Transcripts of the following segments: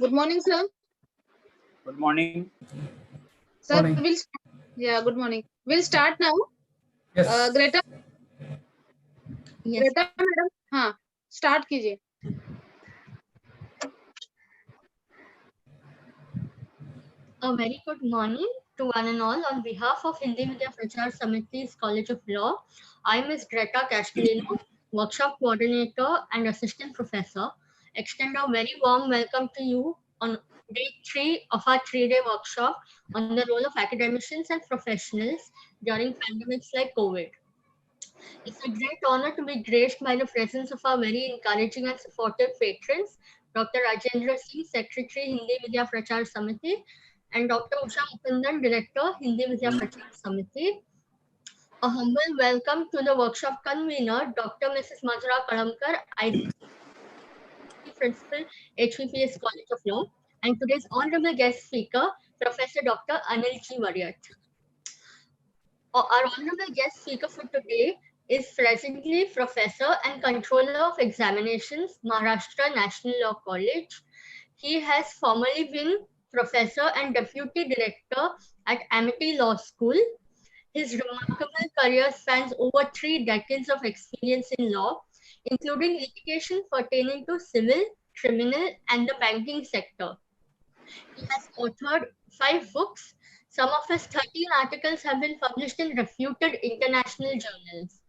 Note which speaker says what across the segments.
Speaker 1: Good morning, sir.
Speaker 2: Good morning.
Speaker 1: Sir,
Speaker 3: Morning.
Speaker 1: good morning. We'll start now.
Speaker 3: Yes.
Speaker 1: Greta,
Speaker 4: Yes.
Speaker 1: madam, हाँ, start कीजिए.
Speaker 4: A very good morning to one and all. On behalf of Hindi Vidya Prachar Samiti's College of Law, I, Ms. Greta Castellino, Workshop Coordinator and Assistant Professor, extend a very warm welcome to you on day 3 of our 3-day workshop on the role of academicians and professionals during pandemics like COVID. It's a great honor to be graced by the presence of our very encouraging and supportive patrons, Dr. Rajendra Singh, Secretary, Hindi Vidya Prachar Samiti, and Dr. Usha Mukundan, Director, Hindi Vidya Prachar Samiti. A humble welcome to the workshop convener, Dr. Mrs. Madhura Kalamkar, IC Principal, HVPS College of Law, and today's honorable guest speaker, Professor Dr. Anil G. Variat. Our honorable guest speaker for today is presently Professor and Controller of Examinations, Maharashtra National Law College. He has formerly been Professor and Deputy Director at Amity Law School. His remarkable career spans over 3 decades of experience in law, including litigation pertaining to civil, criminal, and the banking sector. He has authored 5 books. Some of his 13 articles have been published in reputed international journals.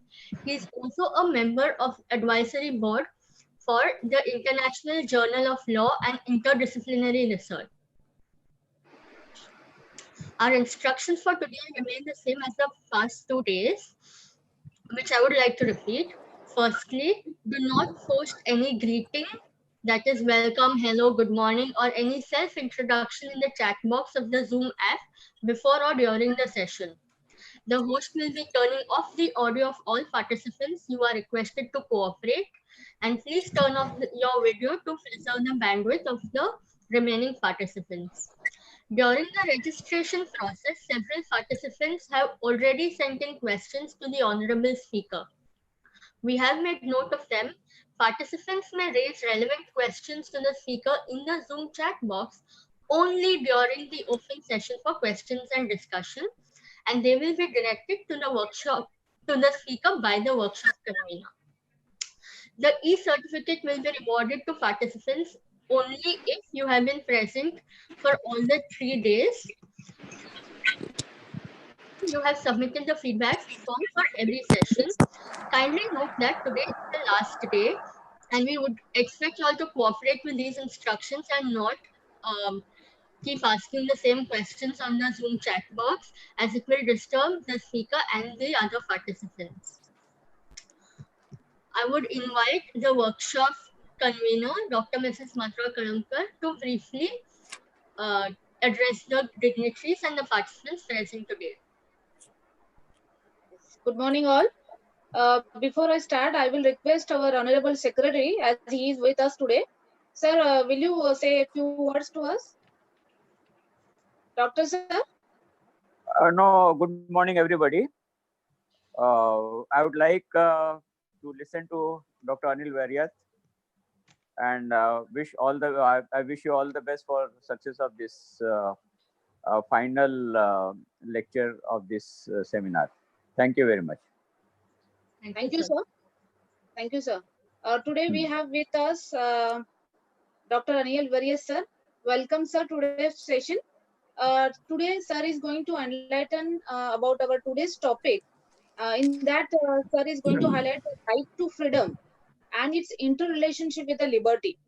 Speaker 4: He is also a member of advisory board for the International Journal of Law and Interdisciplinary Research. Our instructions for today remain the same as the past 2 days, which I would like to repeat. Firstly, do not post any greeting, that is welcome, hello, good morning, or any self-introduction in the chat box of the Zoom app before or during the session. The host will be turning off the audio of all participants. You are requested to cooperate, and please turn off your video to preserve the bandwidth of the remaining participants. During the registration process, several participants have already sent in questions to the honorable speaker. We have made note of them. Participants may raise relevant questions to the speaker in the Zoom chat box only during the open session for questions and discussion, and they will be directed to the speaker by the workshop convener. The e-certificate will be rewarded to participants only if you have been present for all the 3 days. You have submitted the feedback form for every session. Kindly note that today is the last day, and we would expect you all to cooperate with these instructions and not keep asking the same questions on the Zoom chat box, as it will disturb the speaker and the other participants. I would invite the workshop convener, Dr. Mrs. Madhura Kalamkar, to briefly address the dignitaries and the participants present today.
Speaker 1: Good morning, all. Before I start, I will request our Honorable Secretary, as he is with us today. Sir, will you say a few words to us? Doctor, sir?
Speaker 2: No, good morning, everybody. I would like to listen to Dr. Anil Variat and I wish you all the best for success of this final lecture of this seminar. Thank you very much.
Speaker 1: Thank you, sir. Thank you, sir. Today we have with us Dr. Anil Variat, sir. Welcome, sir, to today's session. Today, sir is going to enlighten about our today's topic. In that, sir is going to highlight the right to freedom and its interrelationship with the liberty.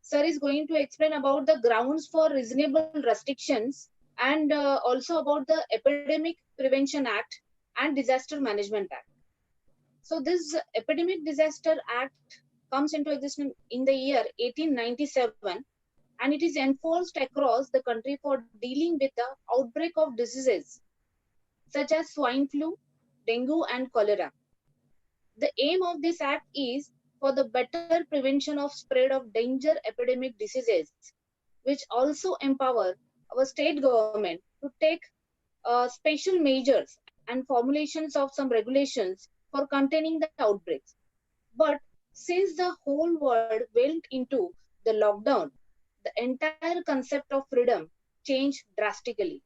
Speaker 1: Sir is going to explain about the grounds for reasonable restrictions and also about the Epidemic Prevention Act and Disaster Management Act. So this Epidemic Disaster Act comes into existence in the year 1897, and it is enforced across the country for dealing with the outbreak of diseases such as swine flu, dengue, and cholera. The aim of this act is for the better prevention of spread of danger epidemic diseases, which also empower our state government to take special measures and formulations of some regulations for containing the outbreaks. But since the whole world went into the lockdown, the entire concept of freedom changed drastically.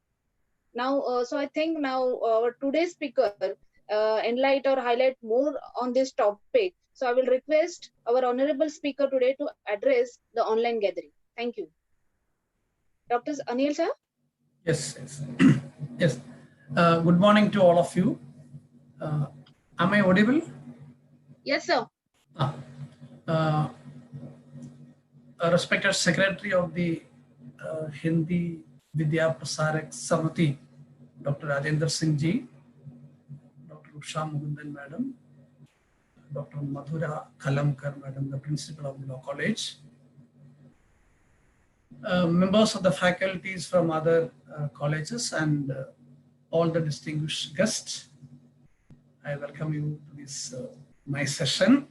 Speaker 1: Now, so I think now our today's speaker enlighten or highlight more on this topic. So I will request our honorable speaker today to address the online gathering. Thank you. Dr. Anil sir?
Speaker 3: Yes, yes. Yes. Good morning to all of you. Am I audible?
Speaker 1: Yes, sir.
Speaker 3: Respected Secretary of the Hindi Vidya Prasarak Samiti, Dr. Rajendra Singh ji, Dr. Usha Mugundan Madam, Dr. Madhura Kalamkar Madam, the Principal of the Law College, members of the faculties from other colleges, and all the distinguished guests. I welcome you to this my session.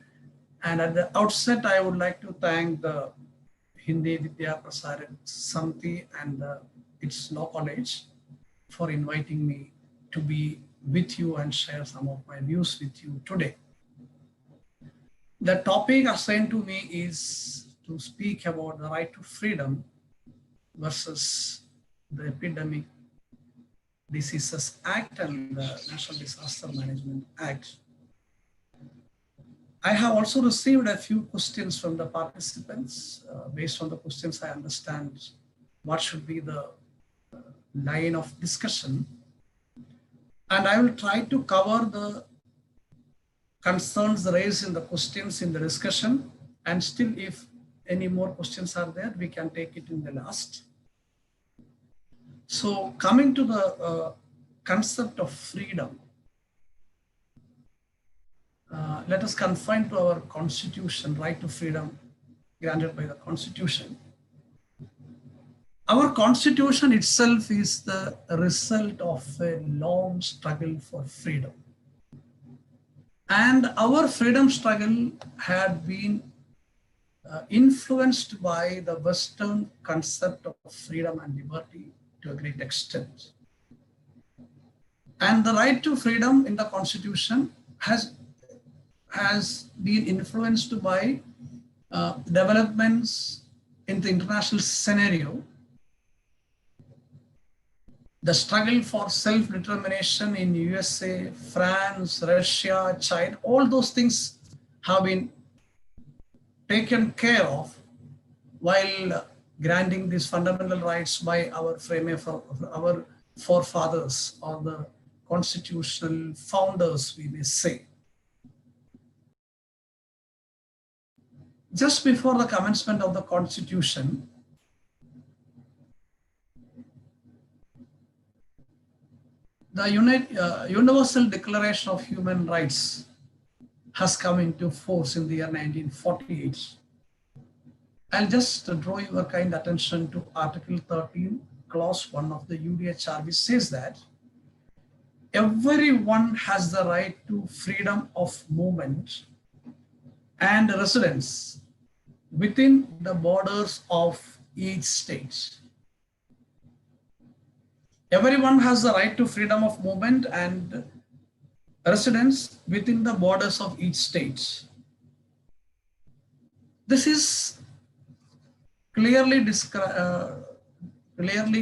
Speaker 3: And at the outset, I would like to thank the Hindi Vidya Prasarak Samiti and its law college for inviting me to be with you and share some of my views with you today. The topic assigned to me is to speak about the right to freedom versus the Epidemic Diseases Act and the National Disaster Management Act. I have also received a few questions from the participants. Based on the questions, I understand what should be the line of discussion. And I will try to cover the concerns raised in the questions in the discussion. And still, if any more questions are there, we can take it in the last. So coming to the concept of freedom, let us confine to our constitution, right to freedom granted by the constitution. Our constitution itself is the result of a long struggle for freedom. And our freedom struggle had been influenced by the Western concept of freedom and liberty to a great extent. And the right to freedom in the constitution has been influenced by developments in the international scenario. The struggle for self-determination in USA, France, Russia, China, all those things have been taken care of while granting these fundamental rights by our our forefathers or the constitutional founders, we may say. Just before the commencement of the Constitution, the Universal Declaration of Human Rights has come into force in the year 1948. I'll just draw your kind attention to Article 13, Clause 1 of the UDHR, which says that everyone has the right to freedom of movement and residence within the borders of each state. Everyone has the right to freedom of movement and residence within the borders of each state. This is clearly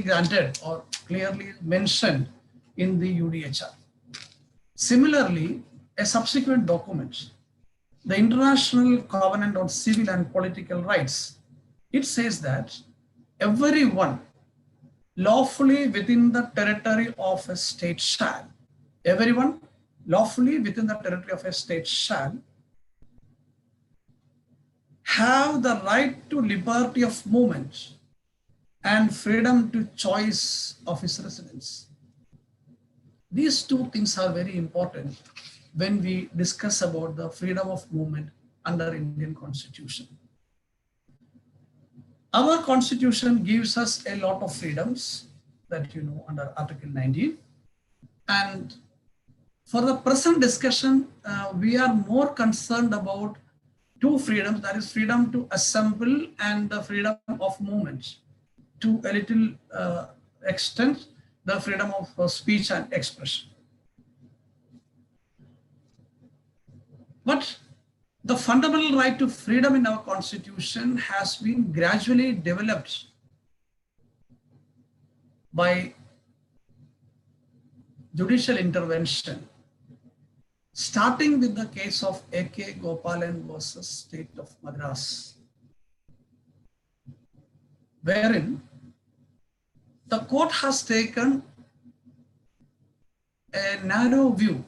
Speaker 3: granted or clearly mentioned in the UDHR. Similarly, a subsequent document, the International Covenant on Civil and Political Rights, it says that everyone lawfully within the territory of a state shall, everyone lawfully within the territory of a state shall have the right to liberty of movement and freedom to choice of his residence. These two things are very important when we discuss about the freedom of movement under Indian Constitution. Our Constitution gives us a lot of freedoms that you know under Article 19. And for the present discussion, we are more concerned about two freedoms, that is freedom to assemble and the freedom of movement. To a little extent, the freedom of speech and expression. But The fundamental right to freedom in our constitution has been gradually developed by judicial intervention, starting with the case of A.K. Gopalan versus State of Madras, wherein the court has taken a narrow view,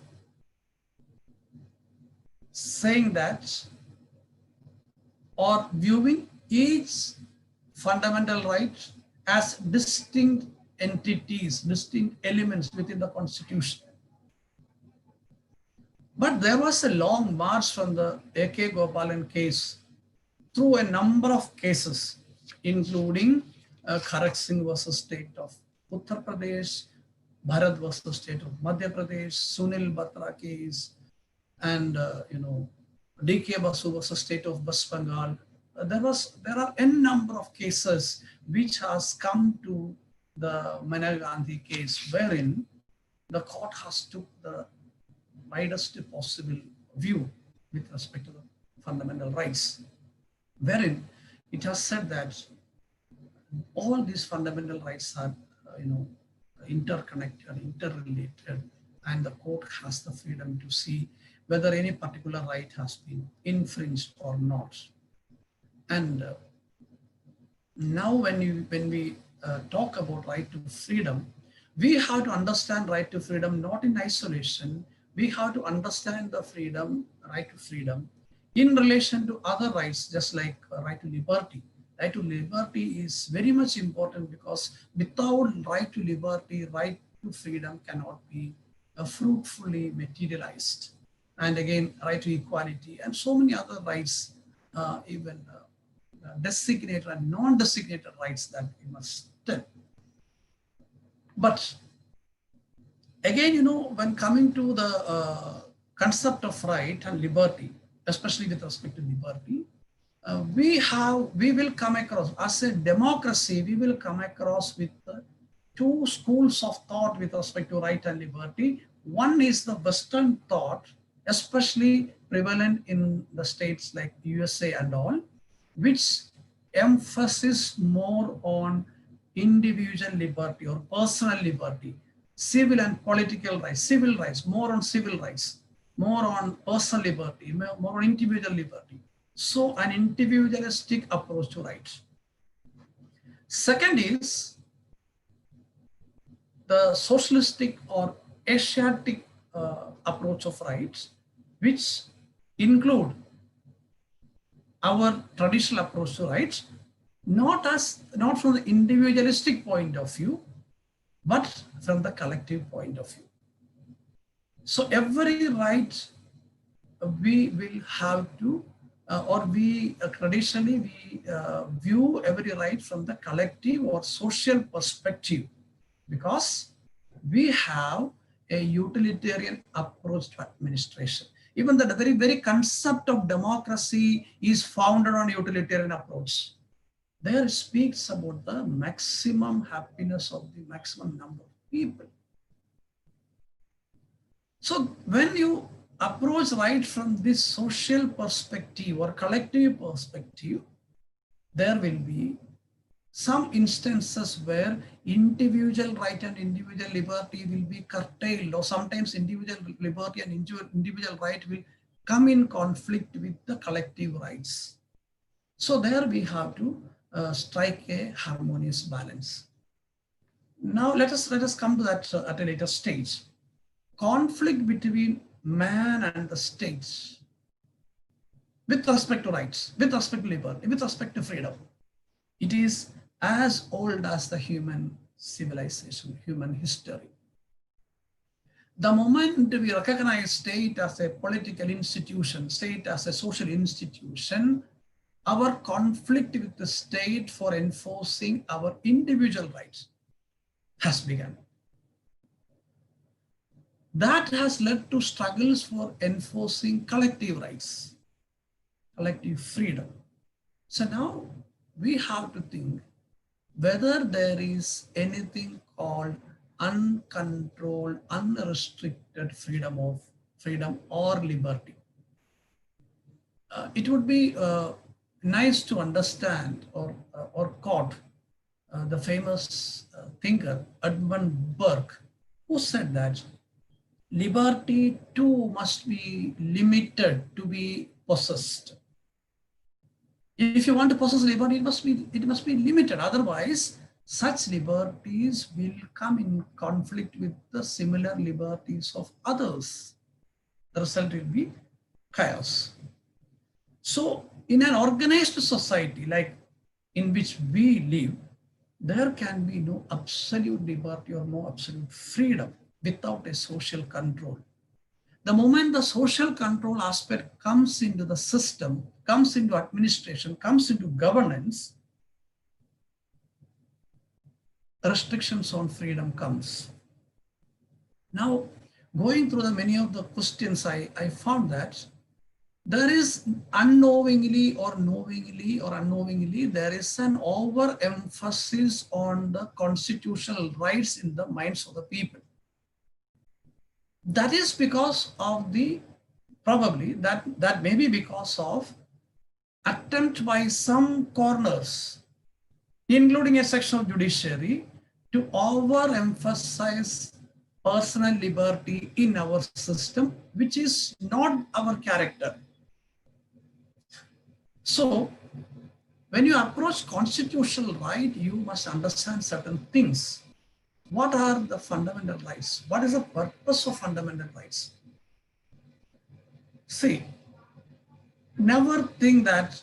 Speaker 3: saying that, or viewing each fundamental right as distinct entities, distinct elements within the constitution. But there was a long march from the A.K. Gopalan case through a number of cases, including Kharak Singh versus State of Uttar Pradesh, Bharat versus State of Madhya Pradesh, Sunil Batra case, and D.K. Basu versus State of West Bengal. There are n number of cases which has come to the Manal Gandhi case, wherein the court has took the widest possible view with respect to the fundamental rights, wherein it has said that all these fundamental rights are, interconnected, interrelated, and the court has the freedom to see whether any particular right has been infringed or not. And now when we talk about right to freedom, we have to understand right to freedom not in isolation. We have to understand the right to freedom in relation to other rights, just like right to liberty. Right to liberty is very much important, because without right to liberty, right to freedom cannot be fruitfully materialized. And again, right to equality and so many other rights, even designated and non-designated rights that we must tell. But again, when coming to the concept of right and liberty, especially with respect to liberty, we will come across, as a democracy, we will come across with two schools of thought with respect to right and liberty. One is the Western thought, especially prevalent in the states like USA and all, which emphasis more on individual liberty or personal liberty, civil and political rights, civil rights, more on civil rights, more on personal liberty, more on individual liberty. So an individualistic approach to rights. Second is the socialistic or Asiatic approach of rights, which include our traditional approach to rights, not from the individualistic point of view, but from the collective point of view. So every right we will have to, traditionally we view every right from the collective or social perspective, because we have a utilitarian approach to administration. Even the very concept of democracy is founded on utilitarian approach. There speaks about the maximum happiness of the maximum number of people. So when you approach right from this social perspective or collective perspective, there will be some instances where individual right and individual liberty will be curtailed, or sometimes individual liberty and individual right will come in conflict with the collective rights. So there we have to strike a harmonious balance. Now let us come to that at a later stage. Conflict between man and the states with respect to rights, with respect to liberty, with respect to freedom, it is as old as the human civilization, human history. The moment we recognize state as a political institution, state as a social institution, our conflict with the state for enforcing our individual rights has begun. That has led to struggles for enforcing collective rights, collective freedom. So now we have to think whether there is anything called uncontrolled, unrestricted freedom or liberty. it would be nice to understand or quote the famous thinker Edmund Burke, who said that liberty too must be limited to be possessed. If you want to possess liberty, it must be limited. Otherwise, such liberties will come in conflict with the similar liberties of others. The result will be chaos. So, in an organized society like in which we live, there can be no absolute liberty or no absolute freedom without a social control. The moment the social control aspect comes into the system, comes into administration, comes into governance, restrictions on freedom comes. Now, going through the many of the questions, I found that there is unknowingly or knowingly or unknowingly, there is an overemphasis on the constitutional rights in the minds of the people. That is because of the, probably that may be because of attempt by some corners, including a section of judiciary, to overemphasize personal liberty in our system, which is not our character. So when you approach constitutional right, you must understand certain things. What are the fundamental rights? What is the purpose of fundamental rights? See, never think that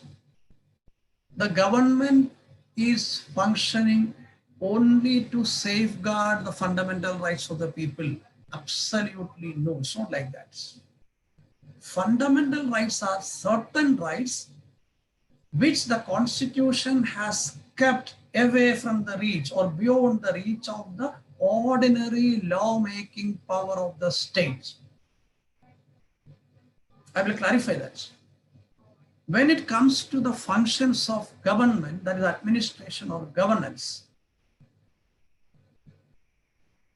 Speaker 3: the government is functioning only to safeguard the fundamental rights of the people. Absolutely no, it's not like that. Fundamental rights are certain rights which the Constitution has kept away from the reach or beyond the reach of the ordinary lawmaking power of the state. I will clarify that. When it comes to the functions of government, that is administration or governance,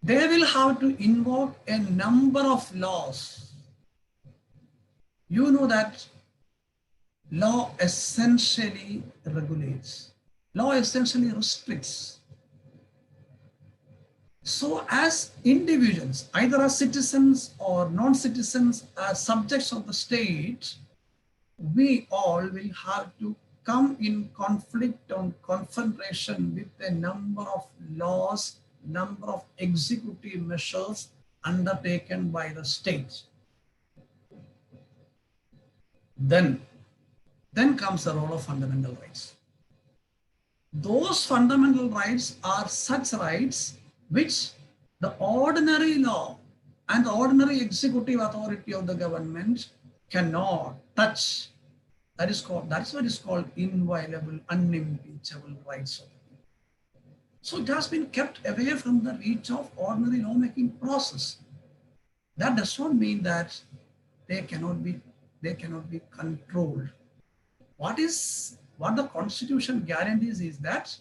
Speaker 3: they will have to invoke a number of laws. You know that law essentially regulates. Law essentially restricts. So as individuals, either as citizens or non-citizens, as subjects of the state, we all will have to come in conflict or confrontation with a number of laws, number of executive measures undertaken by the state. Then comes the role of fundamental rights. Those fundamental rights are such rights which the ordinary law and the ordinary executive authority of the government cannot touch. That's what is called inviolable, unimpeachable rights of the people. So it has been kept away from the reach of ordinary lawmaking process. That does not mean that they cannot be controlled. What the Constitution guarantees is that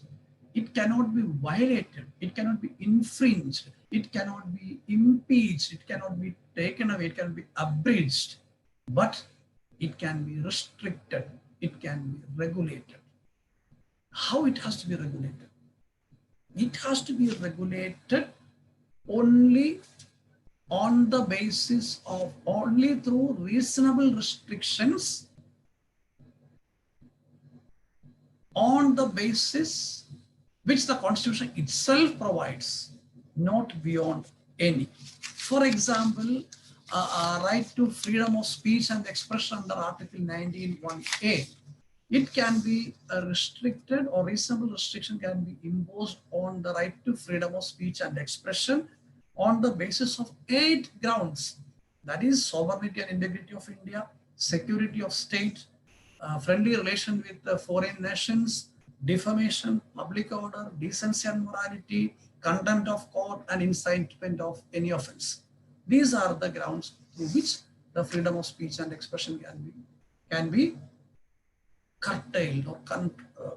Speaker 3: it cannot be violated, it cannot be infringed, it cannot be impeached, it cannot be taken away, it cannot be abridged, but it can be restricted, it can be regulated. How it has to be regulated? It has to be regulated only on the basis of, only through reasonable restrictions, on the basis which the Constitution itself provides, not beyond any. For example, right to freedom of speech and expression under Article 19(1)(a). It can be restricted, or reasonable restriction can be imposed on the right to freedom of speech and expression on the basis of 8 grounds. That is sovereignty and integrity of India, security of state, friendly relation with foreign nations, defamation, public order, decency and morality, contempt of court, and incitement of any offense. These are the grounds through which the freedom of speech and expression can be curtailed or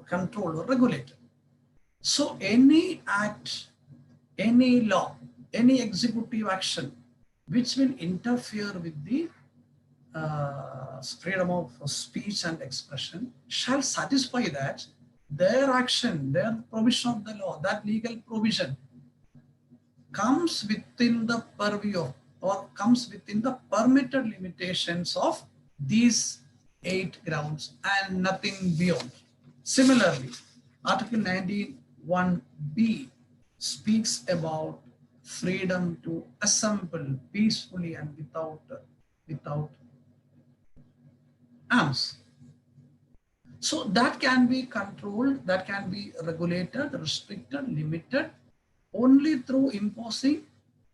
Speaker 3: controlled or regulated. So any act, any law, any executive action which will interfere with the freedom of speech and expression shall satisfy that their action, their provision of the law, that legal provision comes within the purview of, or comes within the permitted limitations of these 8 grounds and nothing beyond. Similarly, Article 19(1)(b) speaks about freedom to assemble peacefully and without arms. So that can be controlled, that can be regulated, restricted, limited only through imposing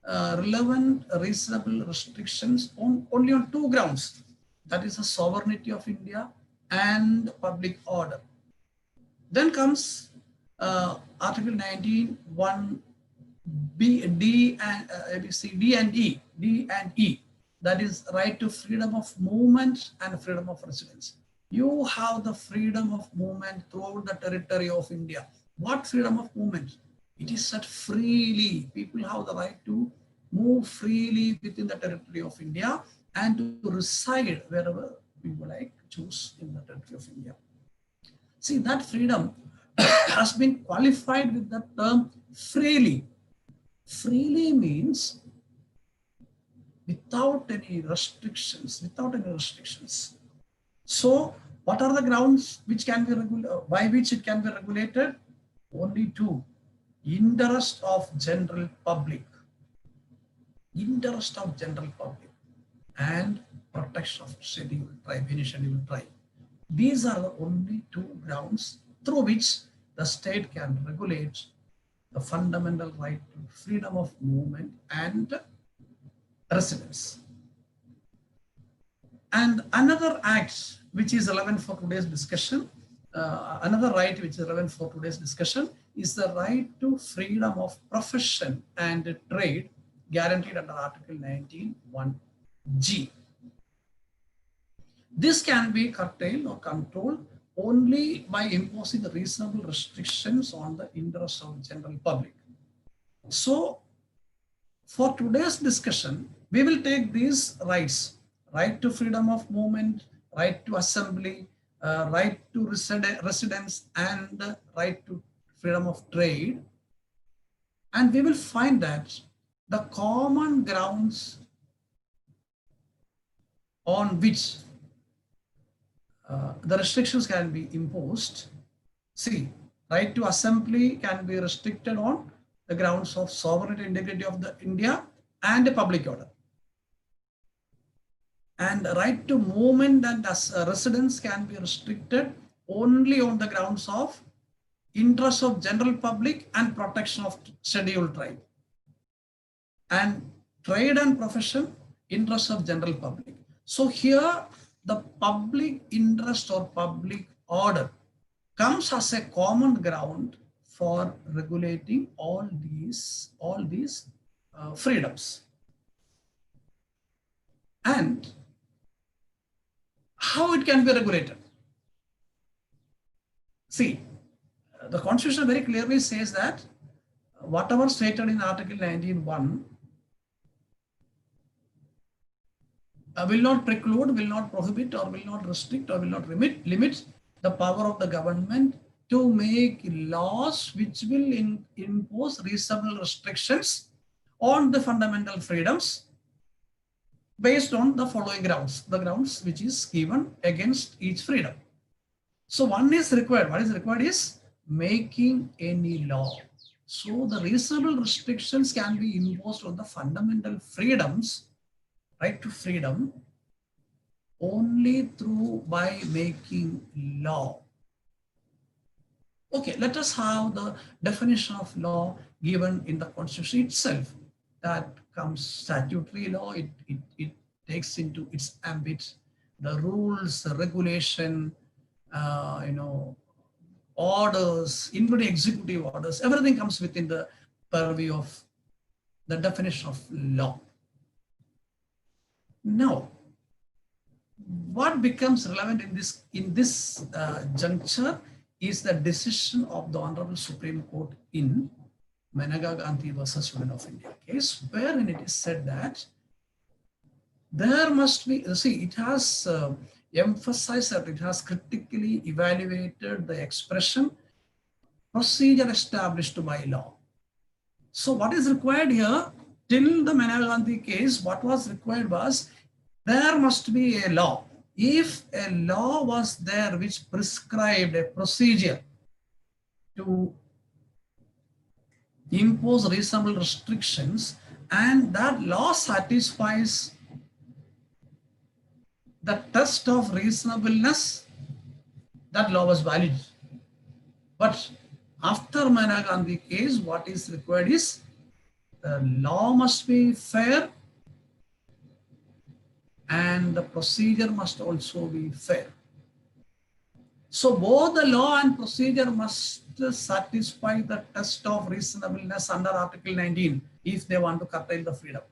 Speaker 3: relevant, reasonable restrictions only on 2 grounds. That is the sovereignty of India and public order. Then comes Article 19(1)(b), D and D and E. That is right to freedom of movement and freedom of residence. You have the freedom of movement throughout the territory of India. What freedom of movement? It is set freely. People have the right to move freely within the territory of India and to reside wherever people like choose in the territory of India. See, that freedom has been qualified with the term freely. Freely means without any restrictions, So what are the grounds which can be by which it can be regulated? Only 2. Interest of general public. Interest of general public and protection of scheduled tribe, any scheduled tribe. These are the only 2 grounds through which the state can regulate the fundamental right to freedom of movement and residence. And another act which is relevant for today's discussion, another right which is relevant for today's discussion is the right to freedom of profession and trade guaranteed under Article 19(1)(g). This can be curtailed or controlled only by imposing reasonable restrictions on the interests of the general public. So, for today's discussion, we will take these rights: right to freedom of movement, right to assembly, right to residence, and right to freedom of trade. And we will find that the common grounds on which the restrictions can be imposed. See, right to assembly can be restricted on the grounds of sovereignty and integrity of the India and the public order. And right to movement and residence can be restricted only on the grounds of interest of general public and protection of scheduled tribe. And trade and profession, interest of general public. So here the public interest or public order comes as a common ground for regulating all these freedoms. And how it can be regulated? See, the Constitution very clearly says that whatever stated in Article 19(1) will not preclude, will not prohibit, or will not restrict, or will not limit the power of the government to make laws which will impose reasonable restrictions on the fundamental freedoms based on the following grounds, the grounds which is given against each freedom. So one is required. What is required is making any law. So the reasonable restrictions can be imposed on the fundamental freedoms, right to freedom, only by making law. Okay, let us have the definition of law given in the Constitution itself. That comes statutory law. It takes into its ambit the rules, the regulation, orders, including executive orders. Everything comes within the purview of the definition of law. Now, what becomes relevant in this juncture is the decision of the Honorable Supreme Court in Manega Gandhi versus Union of India case, wherein it is said that there must be, see, it has emphasized that it has critically evaluated the expression procedure established by law. So what is required here, till the Maneka Gandhi case, what was required was there must be a law. If a law was there which prescribed a procedure to impose reasonable restrictions, and that law satisfies the test of reasonableness, that law was valid. But after Maneka Gandhi case, what is required is the law must be fair and the procedure must also be fair. So both the law and procedure must satisfy the test of reasonableness under Article 19 if they want to curtail the freedom.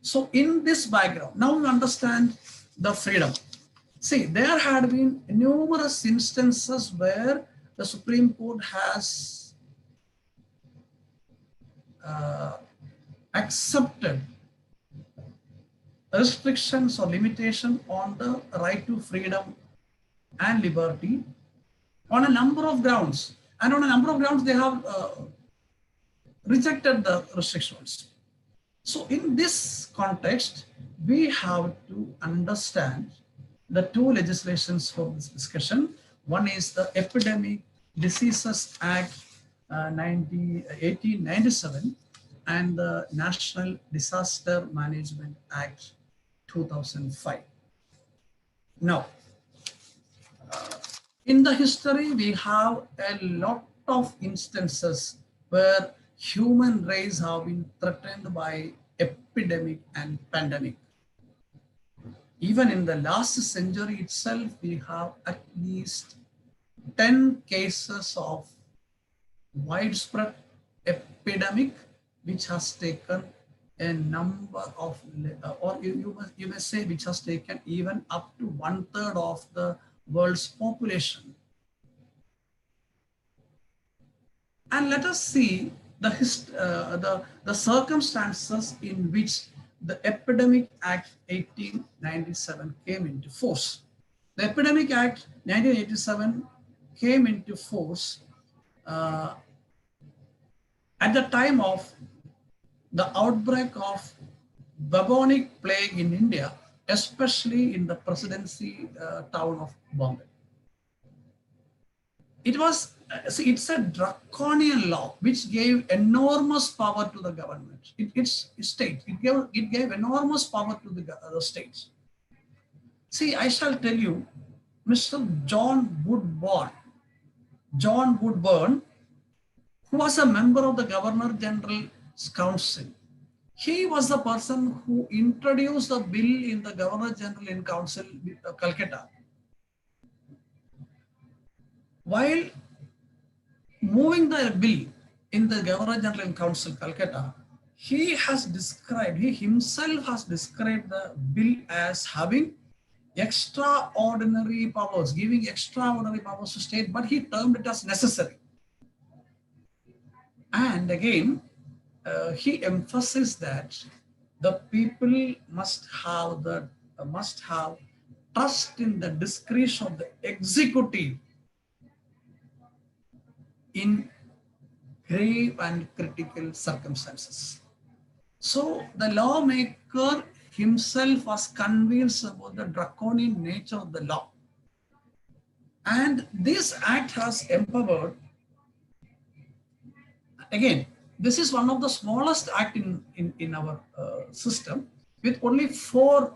Speaker 3: So in this background, now we understand the freedom. See, there had been numerous instances where the Supreme Court has accepted restrictions or limitation on the right to freedom and liberty on a number of grounds. And on a number of grounds, they have rejected the restrictions. So in this context, we have to understand the two legislations for this discussion. One is the Epidemic Diseases Act 1897 and the National Disaster Management Act 2005. Now, in the history, we have a lot of instances where human race have been threatened by epidemic and pandemic. Even in the last century itself, we have at least 10 cases of widespread epidemic, which has taken a number of, or you may say, which has taken even up to 1/3 of the world's population. And let us see the circumstances in which the Epidemic Act 1897 came into force. The Epidemic Act 1987 came into force at the time of the outbreak of bubonic plague in India, especially in the presidency town of Bombay. It was, it's a draconian law which gave enormous power to the government. It gave enormous power to the states. See, I shall tell you, Mr. John Woodburn, who was a member of the Governor General's Council. He was the person who introduced the bill in the Governor General in Council, Calcutta. While moving the bill in the Governor General in Council, Calcutta, he himself has described the bill as having extraordinary powers, giving extraordinary powers to state, but he termed it as necessary. And again, he emphasized that the people must have trust in the discretion of the executive in grave and critical circumstances. So the lawmaker himself was convinced about the draconian nature of the law. And this act has empowered, again, this is one of the smallest act in our system with only 4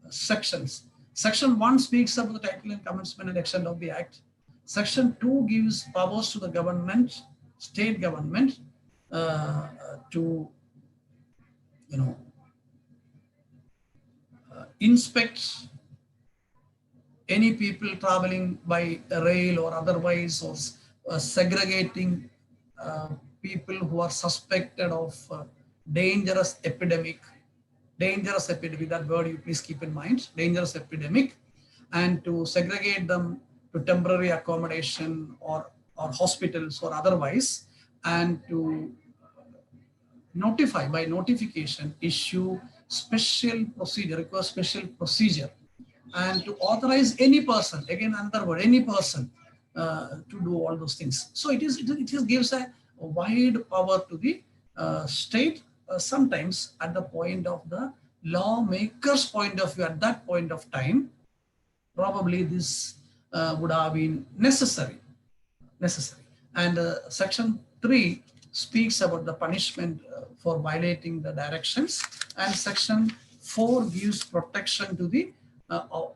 Speaker 3: sections. Section 1 speaks about the title and commencement and extent of the act. Section 2 gives powers to the government, state government, to inspect any people traveling by rail or otherwise, or segregating people who are suspected of dangerous epidemic, that word you please keep in mind, dangerous epidemic, and to segregate them to temporary accommodation or hospitals or otherwise, and to notify, by notification, issue special procedure, requires special procedure. And to authorize any person, again another word, any person to do all those things. So it gives a wide power to the state, sometimes at the point of the lawmaker's point of view, at that point of time, probably this would have been necessary. And section 3 speaks about the punishment for violating the directions, and section 4 gives protection to the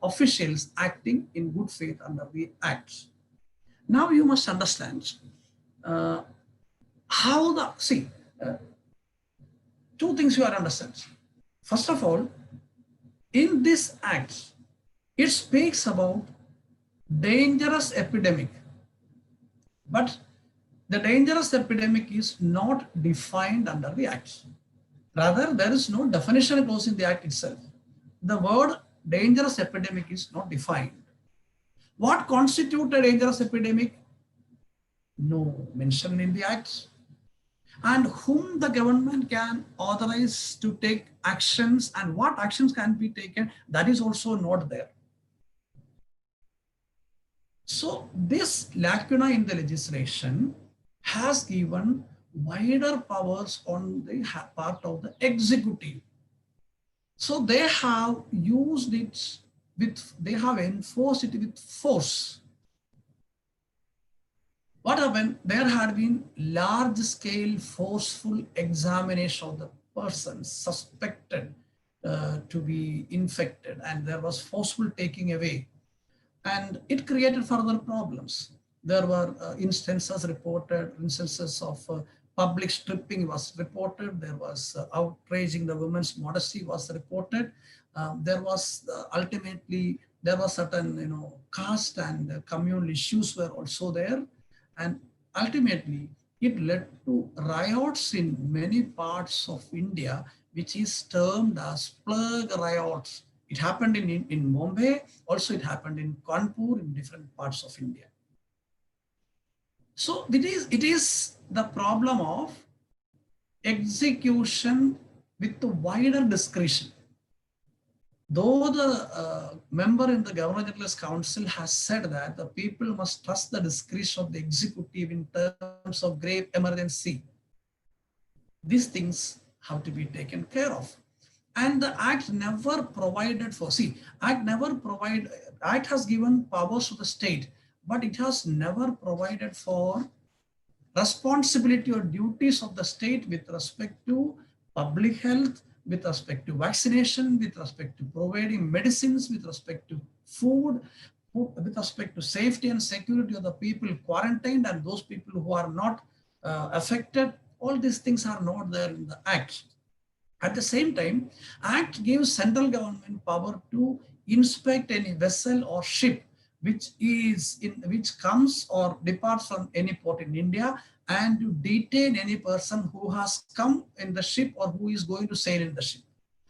Speaker 3: officials acting in good faith under the act. Now you must understand how the, two things you are understand. First of all, in this act, it speaks about dangerous epidemic, but the dangerous epidemic is not defined under the act. Rather, there is no definition clause in the act itself. The word dangerous epidemic is not defined. What constitutes a dangerous epidemic? No mention in the act. And whom the government can authorize to take actions and what actions can be taken, that is also not there. So this lacuna in the legislation has given wider powers on the part of the executive. So they have used it they have enforced it with force. What happened? There had been large scale forceful examination of the persons suspected to be infected, and there was forceful taking away. And it created further problems. There were instances of public stripping was reported. There was outraging the women's modesty was reported. There was ultimately, there was certain, caste and communal issues were also there. And ultimately, it led to riots in many parts of India, which is termed as plague riots. It happened in Mumbai, also it happened in Kanpur, in different parts of India. So it is the problem of execution with the wider discretion. Though the member in the Governor General's Council has said that the people must trust the discretion of the executive in terms of grave emergency, these things have to be taken care of. And the Act never provided for, Act has given powers to the state, but it has never provided for responsibility or duties of the state with respect to public health, with respect to vaccination, with respect to providing medicines, with respect to food, with respect to safety and security of the people quarantined and those people who are not affected. All these things are not there in the Act. At the same time, Act gives central government power to inspect any vessel or ship which comes or departs from any port in India, and to detain any person who has come in the ship or who is going to sail in the ship.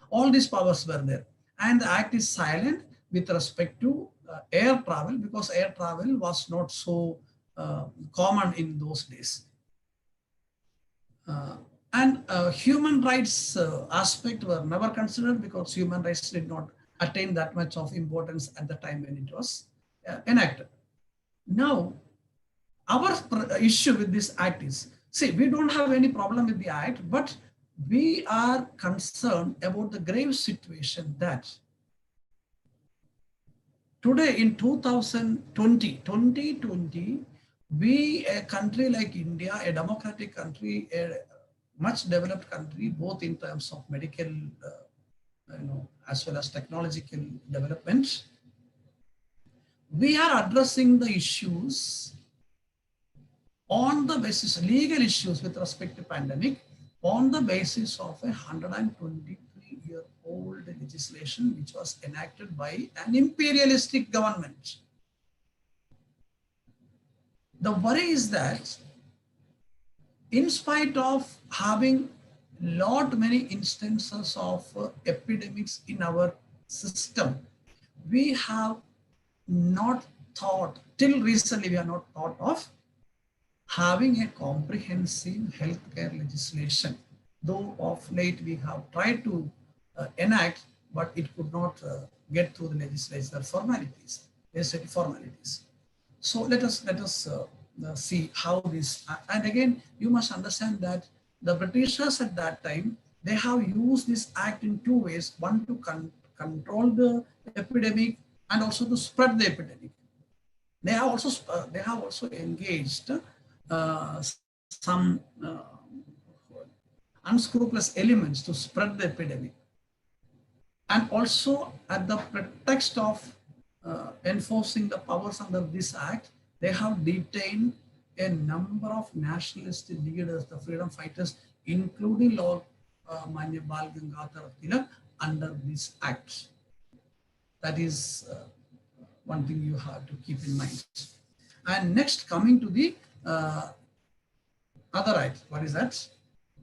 Speaker 3: All these powers were there. And the Act is silent with respect to air travel, because air travel was not so common in those days. And human rights aspect were never considered, because human rights did not attain that much of importance at the time when it was enacted. Now, our issue with this Act is, we don't have any problem with the Act, but we are concerned about the grave situation that today in 2020, we, a country like India, a democratic country, a much developed country, both in terms of medical, as well as technological development, we are addressing the issues on the basis, legal issues with respect to pandemic, on the basis of a 123-year-old legislation which was enacted by an imperialistic government. The worry is that in spite of having many instances of epidemics in our system, we have not thought, till recently we have not thought of having a comprehensive healthcare legislation. Though of late we have tried to enact, but it could not get through the legislative formalities. So let us see how this. And again, you must understand that the Britishers at that time, they have used this act in two ways: one to control the epidemic and also to spread the epidemic. They have also engaged some unscrupulous elements to spread the epidemic, and also at the pretext of enforcing the powers under this act, they have detained a number of nationalist leaders, the freedom fighters, including Lord Manya Bal Gangadhar Tilak, under this act. That is one thing you have to keep in mind. And next, coming to the other act, what is that?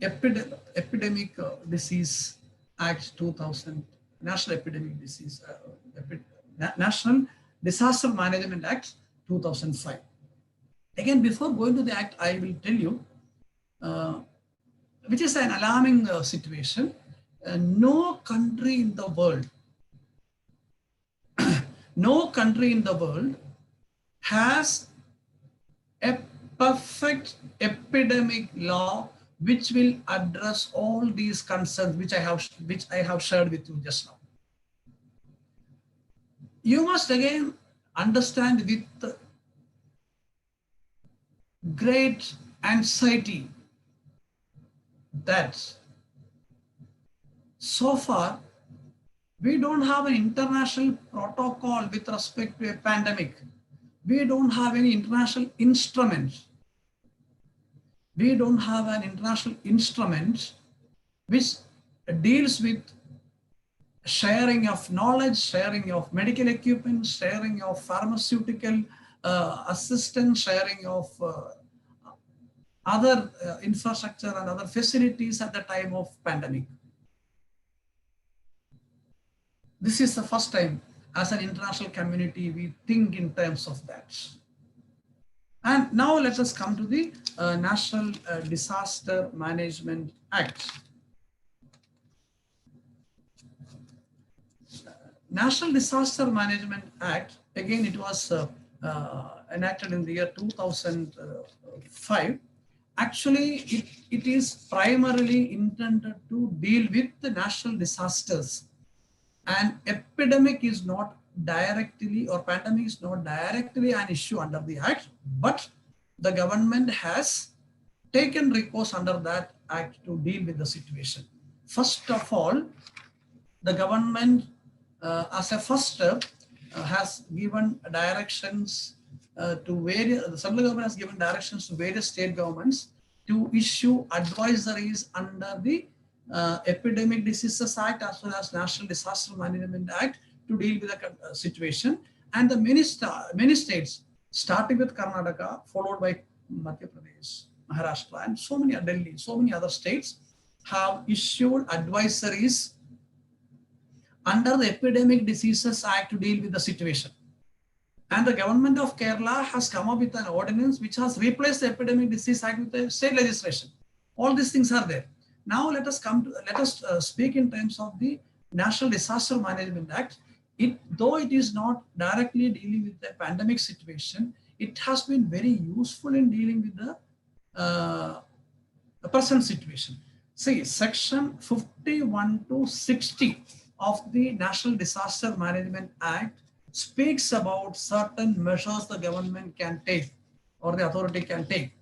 Speaker 3: Epidemic Disease Act 2000, National Epidemic Disease, National Disaster Management Act 2005. Again, before going to the act, I will tell you, which is an alarming situation. No country in the world, no country in the world has a perfect epidemic law which will address all these concerns which I have shared with you just now. You must again understand with great anxiety that so far we don't have an international protocol with respect to a pandemic. We don't have any international instrument. We don't have an international instrument which deals with sharing of knowledge, sharing of medical equipment, sharing of pharmaceutical assistance, sharing of other infrastructure and other facilities at the time of pandemic. This is the first time as an international community we think in terms of that. And now let us come to the National Disaster Management Act. National Disaster Management Act, again, it was enacted in the year 2005. Actually, it is primarily intended to deal with the national disasters. And epidemic is not directly, or pandemic is not directly an issue under the act, but the government has taken recourse under that act to deal with the situation. First of all, the government as a first step has given directions to various, the central government has given directions to various state governments to issue advisories under the Epidemic Diseases Act as well as National Disaster Management Act to deal with the situation. And the many states, starting with Karnataka, followed by Madhya Pradesh, Maharashtra, and so many, Delhi, so many other states have issued advisories under the Epidemic Diseases Act to deal with the situation. And the government of Kerala has come up with an ordinance which has replaced the Epidemic Disease Act with the state legislation. All these things are there. Now let us speak in terms of the National Disaster Management Act. Though it is not directly dealing with the pandemic situation, it has been very useful in dealing with the present situation. See, section 51 to 60 of the National Disaster Management Act speaks about certain measures the government can take or the authority can take,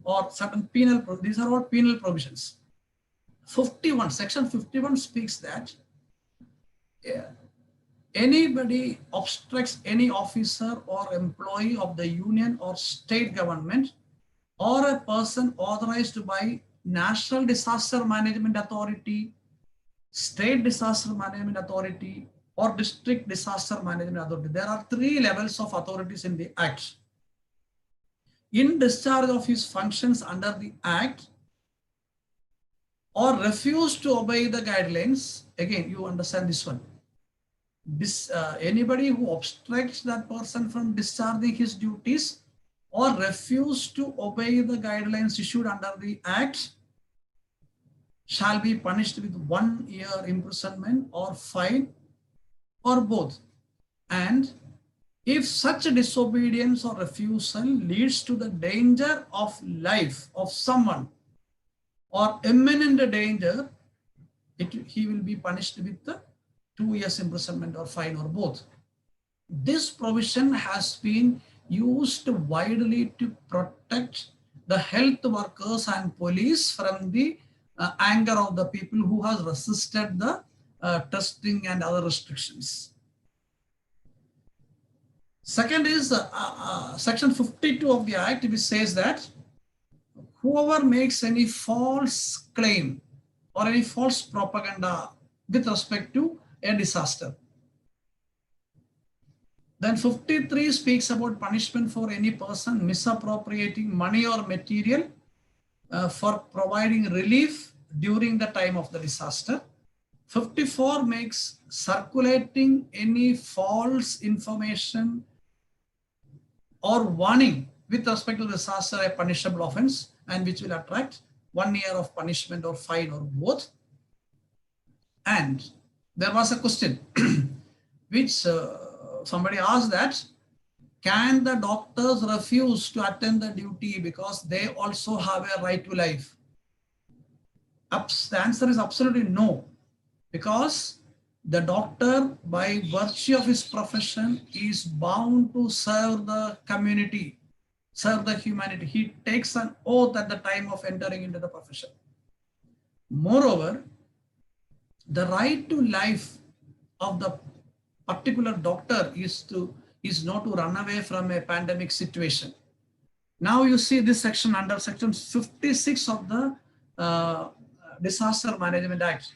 Speaker 3: or certain penal, these are all penal provisions. Section 51 speaks that anybody obstructs any officer or employee of the union or state government or a person authorized by National Disaster Management Authority, State Disaster Management Authority, or District Disaster Management Authority. There are 3 levels of authorities in the Act. In discharge of his functions under the Act, or refuse to obey the guidelines, again, you understand this one. Anybody who obstructs that person from discharging his duties or refuse to obey the guidelines issued under the Act shall be punished with 1 year imprisonment or fine or both. And if such a disobedience or refusal leads to the danger of life of someone or imminent danger, he will be punished with the 2 years imprisonment or fine or both. This provision has been used widely to protect the health workers and police from the anger of the people who has resisted the testing and other restrictions. Second is section 52 of the Act, which says that whoever makes any false claim or any false propaganda with respect to a disaster. Then 53 speaks about punishment for any person misappropriating money or material for providing relief during the time of the disaster. 54 makes circulating any false information or warning with respect to the disaster a punishable offense, and which will attract 1 year of punishment or fine or both. And there was a question which somebody asked that, can the doctors refuse to attend the duty because they also have a right to life? The answer is absolutely no, because the doctor, by virtue of his profession, is bound to serve the community, serve the humanity. He takes an oath at the time of entering into the profession. Moreover, the right to life of the particular doctor is not to run away from a pandemic situation. Now you see this section under section 56 of the Disaster Management Act.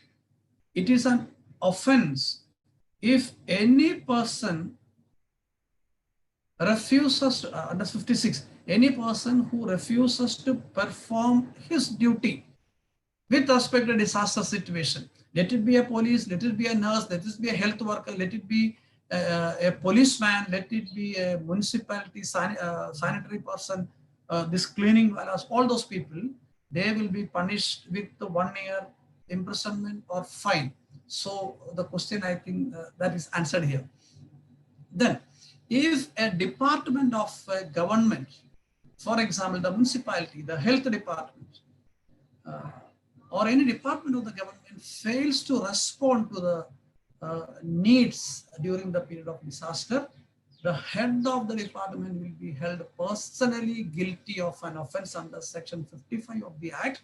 Speaker 3: It is an offense if any person refuses, under 56, any person who refuses to perform his duty with respect to disaster situation. Let it be a police, let it be a nurse, let it be a health worker, let it be a policeman, let it be a municipality sanitary person, this cleaning fellows, all those people, they will be punished with the 1 year imprisonment or fine. So the question, I think that is answered here. Then, if a department of government, for example, the municipality, the health department, or any department of the government fails to respond to the needs during the period of disaster, the head of the department will be held personally guilty of an offense under section 55 of the Act,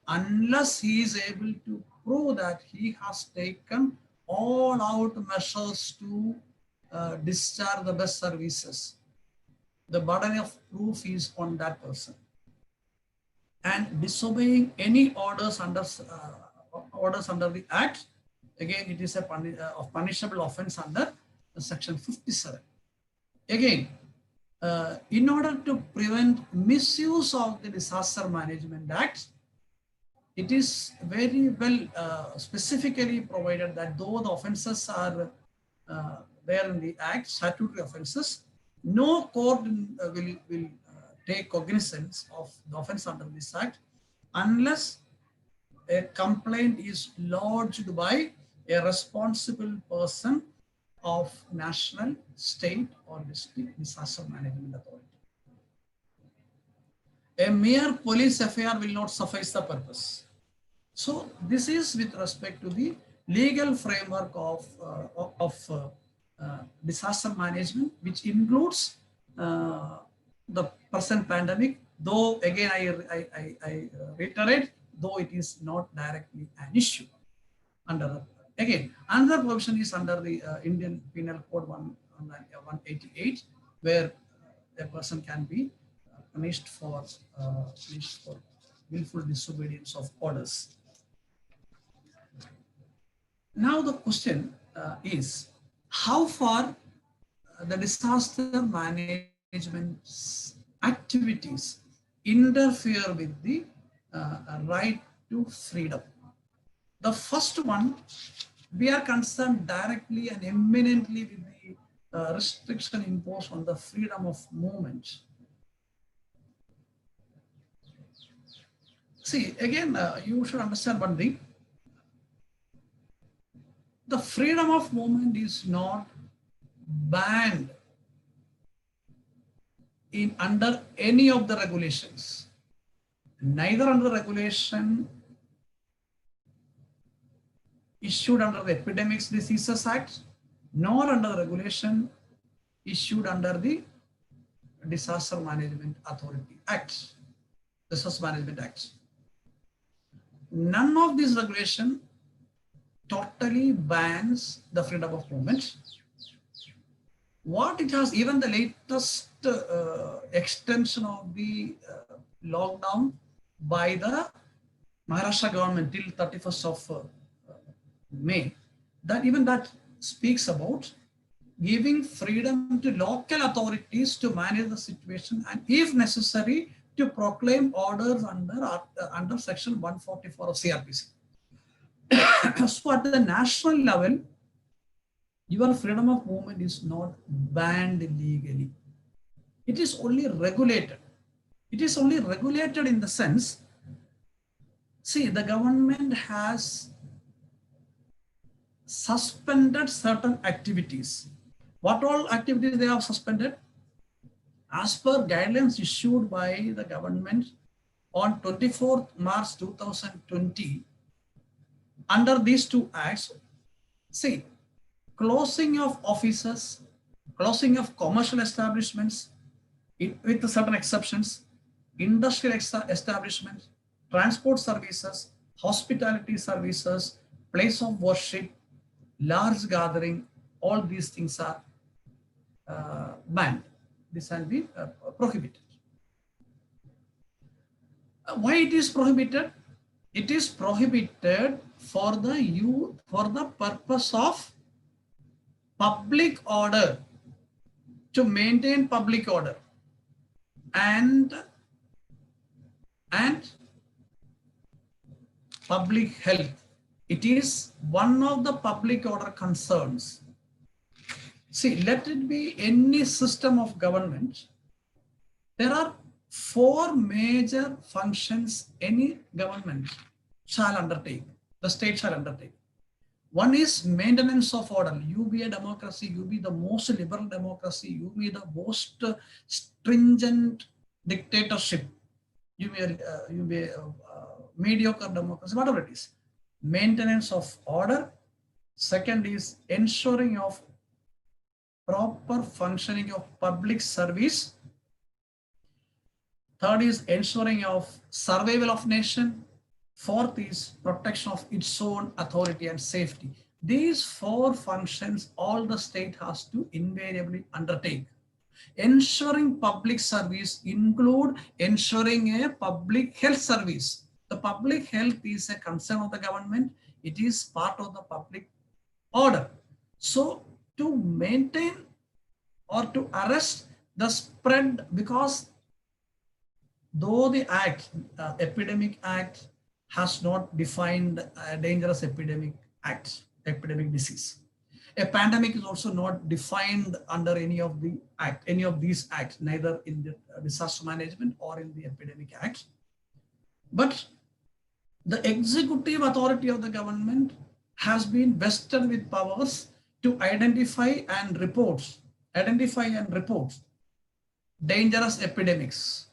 Speaker 3: unless he is able to prove that he has taken all out measures to discharge the best services. The burden of proof is on that person. And disobeying any orders under the Act, again, it is a punishable offense under section 57. Again, in order to prevent misuse of the Disaster Management Act, it is very well specifically provided that though the offenses are there in the Act, statutory offenses, no court will take cognizance of the offense under this Act unless a complaint is lodged by a responsible person of national, state, or district disaster management authority. A mere police FIR will not suffice the purpose. So this is with respect to the legal framework of disaster management, which includes the present pandemic, though again I reiterate, though it is not directly an issue. Again, another provision is under the Indian Penal Code 188, where a person can be punished for willful disobedience of orders. Now the question is, how far the disaster management activities interfere with the right to freedom. The first one, we are concerned directly and eminently with the restriction imposed on the freedom of movement. See, again, you should understand one thing. The freedom of movement is not banned in under any of the regulations. Neither under regulation issued under the Epidemics Diseases Act, nor under the regulation issued under the Disaster Management Authority Act, Disaster Management Act. None of these regulation totally bans the freedom of movement. What it has, even the latest extension of the lockdown by the Maharashtra government till 31st of May, that even that speaks about giving freedom to local authorities to manage the situation and if necessary to proclaim orders under section 144 of CRPC. So at the national level, your freedom of movement is not banned legally. It is only regulated. It is only regulated in the sense, see, the government has suspended certain activities. What all activities they have suspended? As per guidelines issued by the government on 24th March 2020, under these two acts, see, closing of offices, closing of commercial establishments, with certain exceptions, industrial establishments, transport services, hospitality services, place of worship, large gathering, all these things are banned. This can be prohibited. Why it is prohibited? It is prohibited for the purpose of public order, to maintain public order and public health. It is one of the public order concerns. See, let it be any system of government. There are 4 major functions any government shall undertake, the state shall undertake. One is maintenance of order. You be a democracy, you be the most liberal democracy, you be the most stringent dictatorship, you be a mediocre democracy, whatever it is. Maintenance of order. Second is ensuring of proper functioning of public service. Third is ensuring of survival of nation. Fourth is protection of its own authority and safety. These 4 functions all the state has to invariably undertake. Ensuring public service include ensuring a public health service. The public health is a concern of the government. It is part of the public order. So to maintain or to arrest the spread, because though the act, Epidemic Act, has not defined a dangerous epidemic disease. A pandemic is also not defined under any of these acts, neither in the disaster management or in the Epidemic Act. But the executive authority of the government has been vested with powers to identify and report dangerous epidemics.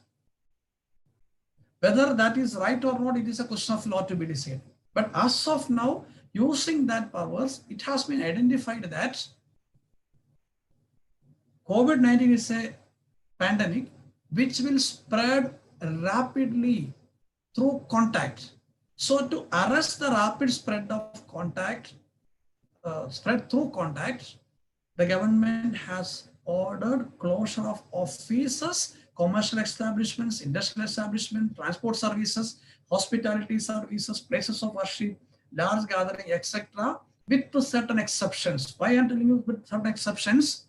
Speaker 3: Whether that is right or not, it is a question of law to be decided. But as of now, using that powers, it has been identified that COVID-19 is a pandemic which will spread rapidly through contact. So to arrest the rapid spread of contact, spread through contact, the government has ordered closure of offices, commercial establishments, industrial establishments, transport services, hospitality services, places of worship, large gathering, etc., with certain exceptions. Why I'm telling you with certain exceptions?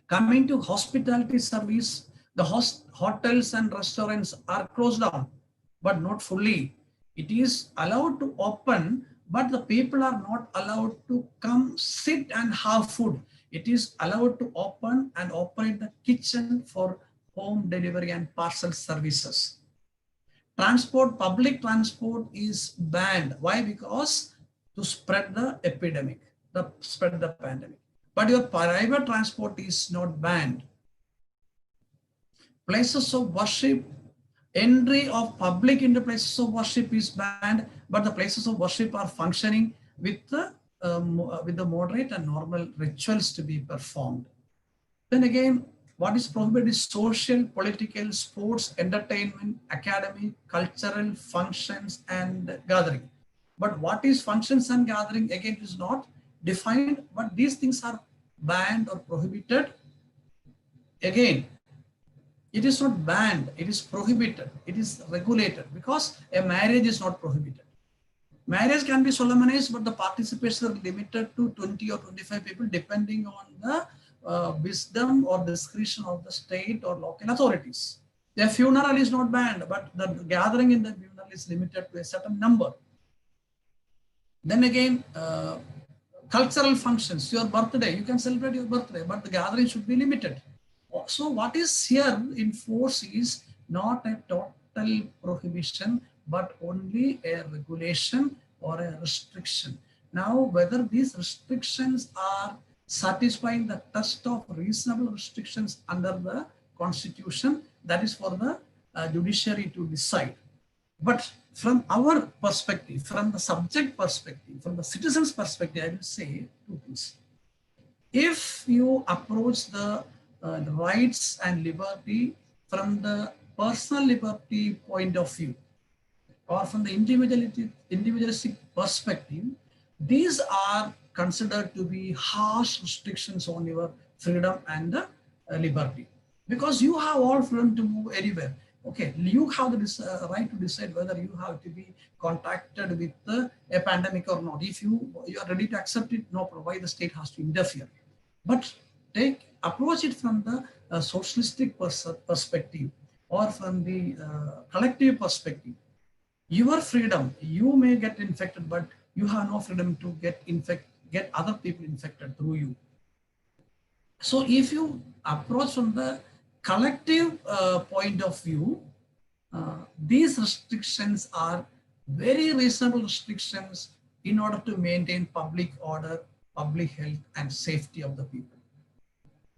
Speaker 3: Coming to hospitality service, the hotels and restaurants are closed down, but not fully. It is allowed to open, but the people are not allowed to come sit and have food. It is allowed to open and operate the kitchen for home delivery and parcel services. public transport is banned. Why? Because to spread the epidemic, spread the pandemic. But your private transport is not banned. Places of worship, entry of public into places of worship is banned, but the places of worship are functioning with the moderate and normal rituals to be performed. Then again, what is prohibited is social, political, sports, entertainment, academic, cultural functions and gathering. But what is functions and gathering, again, is not defined, but these things are banned or prohibited. Again, it is not banned, it is prohibited, it is regulated, because a marriage is not prohibited. Marriage can be solemnized, but the participation are limited to 20 or 25 people, depending on the wisdom or discretion of the state or local authorities. The funeral is not banned, but the gathering in the funeral is limited to a certain number. Then again, cultural functions, your birthday, you can celebrate your birthday, but the gathering should be limited. So what is here in force is not a total prohibition, but only a regulation or a restriction. Now, whether these restrictions are satisfying the test of reasonable restrictions under the Constitution, that is for the judiciary to decide. But from our perspective, from the subject perspective, from the citizen's perspective, I will say two things. If you approach the rights and liberty from the personal liberty point of view, or from the individualistic perspective, these are considered to be harsh restrictions on your freedom and liberty. Because you have all freedom to move anywhere. Okay, you have the right to decide whether you have to be contacted with a pandemic or not. If you are ready to accept it, no problem. Why the state has to interfere? But approach it from the socialistic perspective or from the collective perspective. Your freedom, you may get infected, but you have no freedom to get other people infected through you. So if you approach from the collective point of view, these restrictions are very reasonable restrictions in order to maintain public order, public health and safety of the people.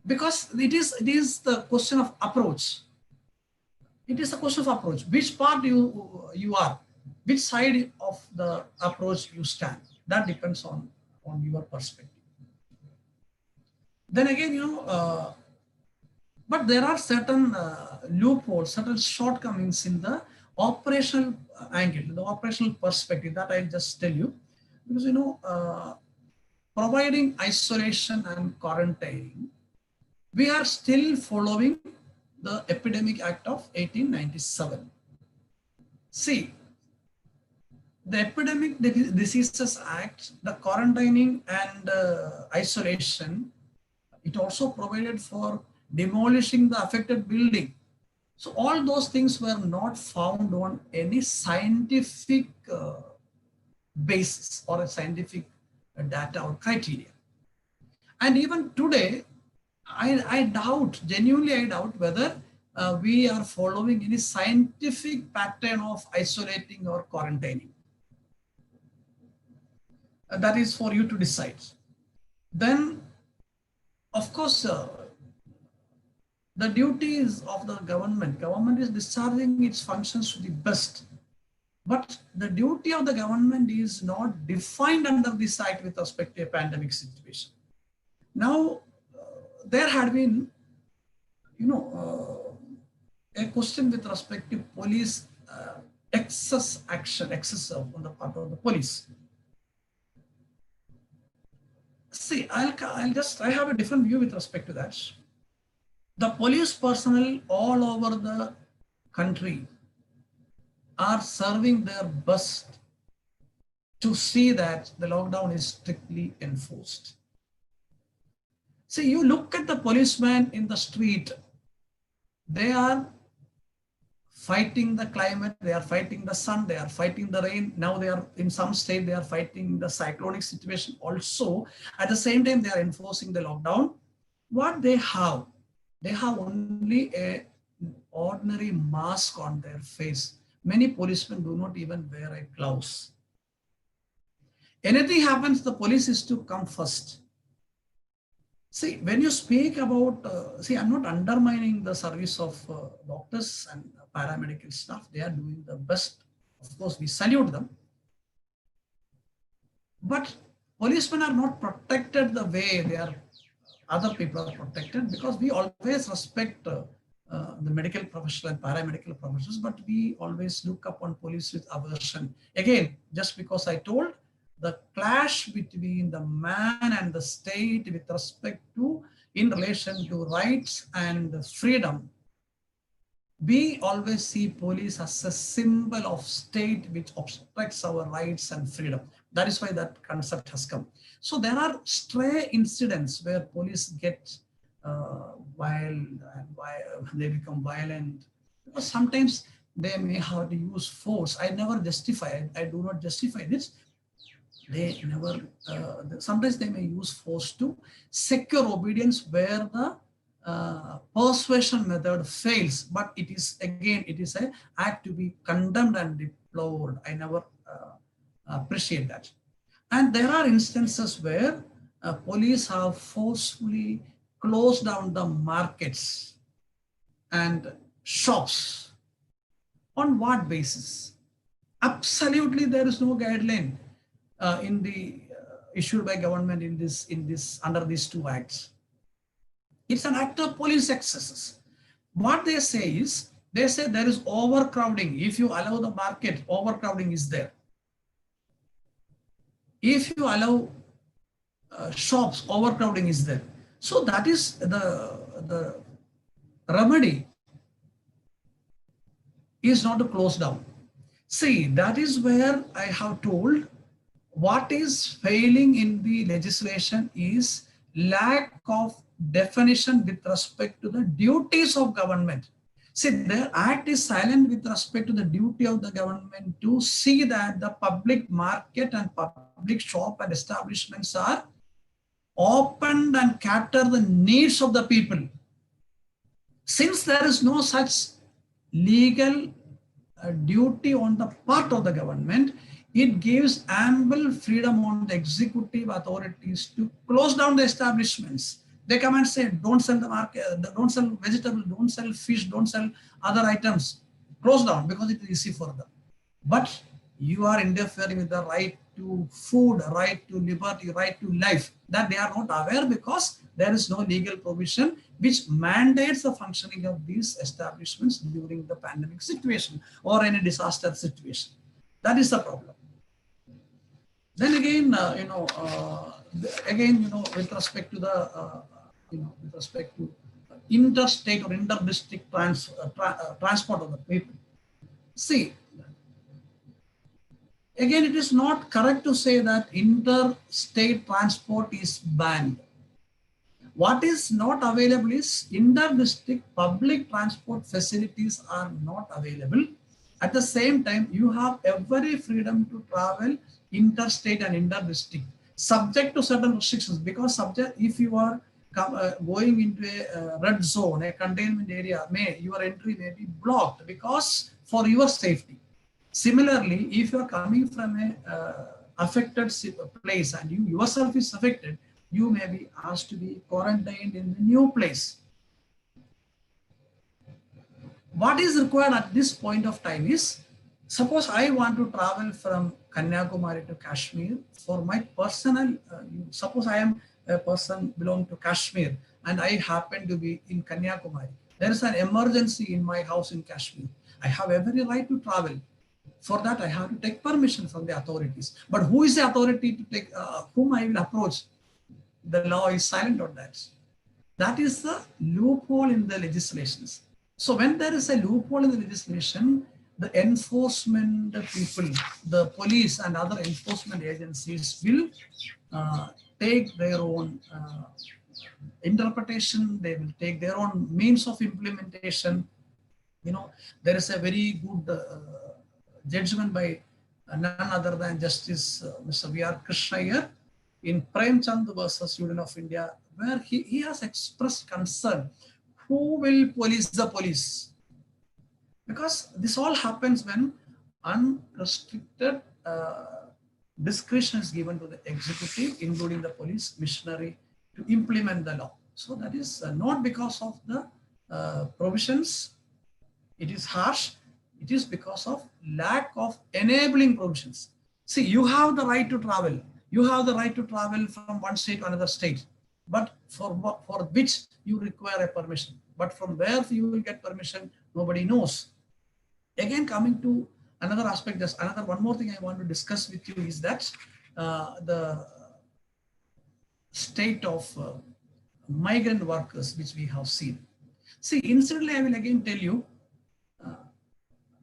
Speaker 3: Because it is the question of approach. It is a question of approach. Which part you are, which side of the approach you stand. That depends on your perspective. Then again, but there are certain loopholes, certain shortcomings in the operational angle, the operational perspective that I'll just tell you. Because providing isolation and quarantining, we are still following the Epidemic Act of 1897. See, the Epidemic Diseases Act, the quarantining and isolation, it also provided for demolishing the affected building. So all those things were not found on any scientific basis or a scientific data or criteria. And even today, I doubt, genuinely I doubt whether we are following any scientific pattern of isolating or quarantining. That is for you to decide. Then, of course, the duties of the government is discharging its functions to the best. But the duty of the government is not defined under this act with respect to a pandemic situation. Now, there had been, a question with respect to police excess on the part of the police. See, I have a different view with respect to that. The police personnel all over the country are serving their best to see that the lockdown is strictly enforced. See, you look at the policeman in the street, they are fighting the climate, they are fighting the sun, they are fighting the rain. Now they are in some state, they are fighting the cyclonic situation also. At the same time, they are enforcing the lockdown. What they have only an ordinary mask on their face. many policemen do not even wear a gloves. Anything happens, the police is to come first. See, when you speak about, I'm not undermining the service of doctors and paramedical staff. They are doing the best. Of course, we salute them. But policemen are not protected the way other people are protected, because we always respect the medical professional and paramedical professionals, but we always look upon police with aversion. Again, just because I told, the clash between the man and the state with respect to, in relation to rights and freedom, we always see police as a symbol of state which obstructs our rights and freedom. That is why that concept has come. So there are stray incidents where police get wild and they become violent, because sometimes they may have to use force. I never justify, I do not justify this. They never, sometimes they may use force to secure obedience where the persuasion method fails, but it is, again, it is an act to be condemned and deplored. I never appreciate that. And there are instances where police have forcefully closed down the markets and shops. On what basis? Absolutely, there is no guideline in the issued by government in this under these two acts. It's an act of police excesses. What they say is, they say there is overcrowding. If you allow the market, overcrowding is there. If you allow shops, overcrowding is there. So that is the remedy is not to close down. See, that is where I have told what is failing in the legislation is lack of definition with respect to the duties of government. See, the act is silent with respect to the duty of the government to see that the public market and public shop and establishments are opened and cater the needs of the people. Since there is no such legal duty on the part of the government, it gives ample freedom on the executive authorities to close down the establishments. They come and say, don't sell the market, don't sell vegetables, don't sell fish, don't sell other items. Close down because it is easy for them. But you are interfering with the right to food, right to liberty, right to life, that they are not aware because there is no legal provision which mandates the functioning of these establishments during the pandemic situation or any disaster situation. That is the problem. Then again, with respect to the, with respect to interstate or inter-district transport of the people. See, again, it is not correct to say that interstate transport is banned. What is not available is inter-district public transport facilities are not available. At the same time, you have every freedom to travel interstate and inter-district, subject to certain restrictions, because if you are going into a red zone, a containment area, your entry may be blocked because for your safety. Similarly, if you are coming from a affected place and you yourself is affected, you may be asked to be quarantined in the new place. What is required at this point of time is, suppose I want to travel from Kanyakumari to Kashmir for my personal, suppose I am a person belonging to Kashmir and I happen to be in Kanyakumari. There is an emergency in my house in Kashmir. I have every right to travel. For that, I have to take permission from the authorities. But who is the authority to take, whom I will approach? The law is silent on that. That is the loophole in the legislations. So when there is a loophole in the legislation, the enforcement people, the police and other enforcement agencies will take their own interpretation. They will take their own means of implementation. There is a very good judgment by none other than Justice Mr. V.R. Krishna here in Premchand versus Union of India, where he has expressed concern. Who will police the police? Because this all happens when unrestricted discretion is given to the executive, including the police missionary, to implement the law. So that is not because of the provisions, it is harsh, it is because of lack of enabling provisions. See, you have the right to travel. You have the right to travel from one state to another state, but for which you require a permission. But from where you will get permission, nobody knows. Again, coming to another aspect, just one more thing I want to discuss with you is that the state of migrant workers which we have seen. See, incidentally, I will again tell you,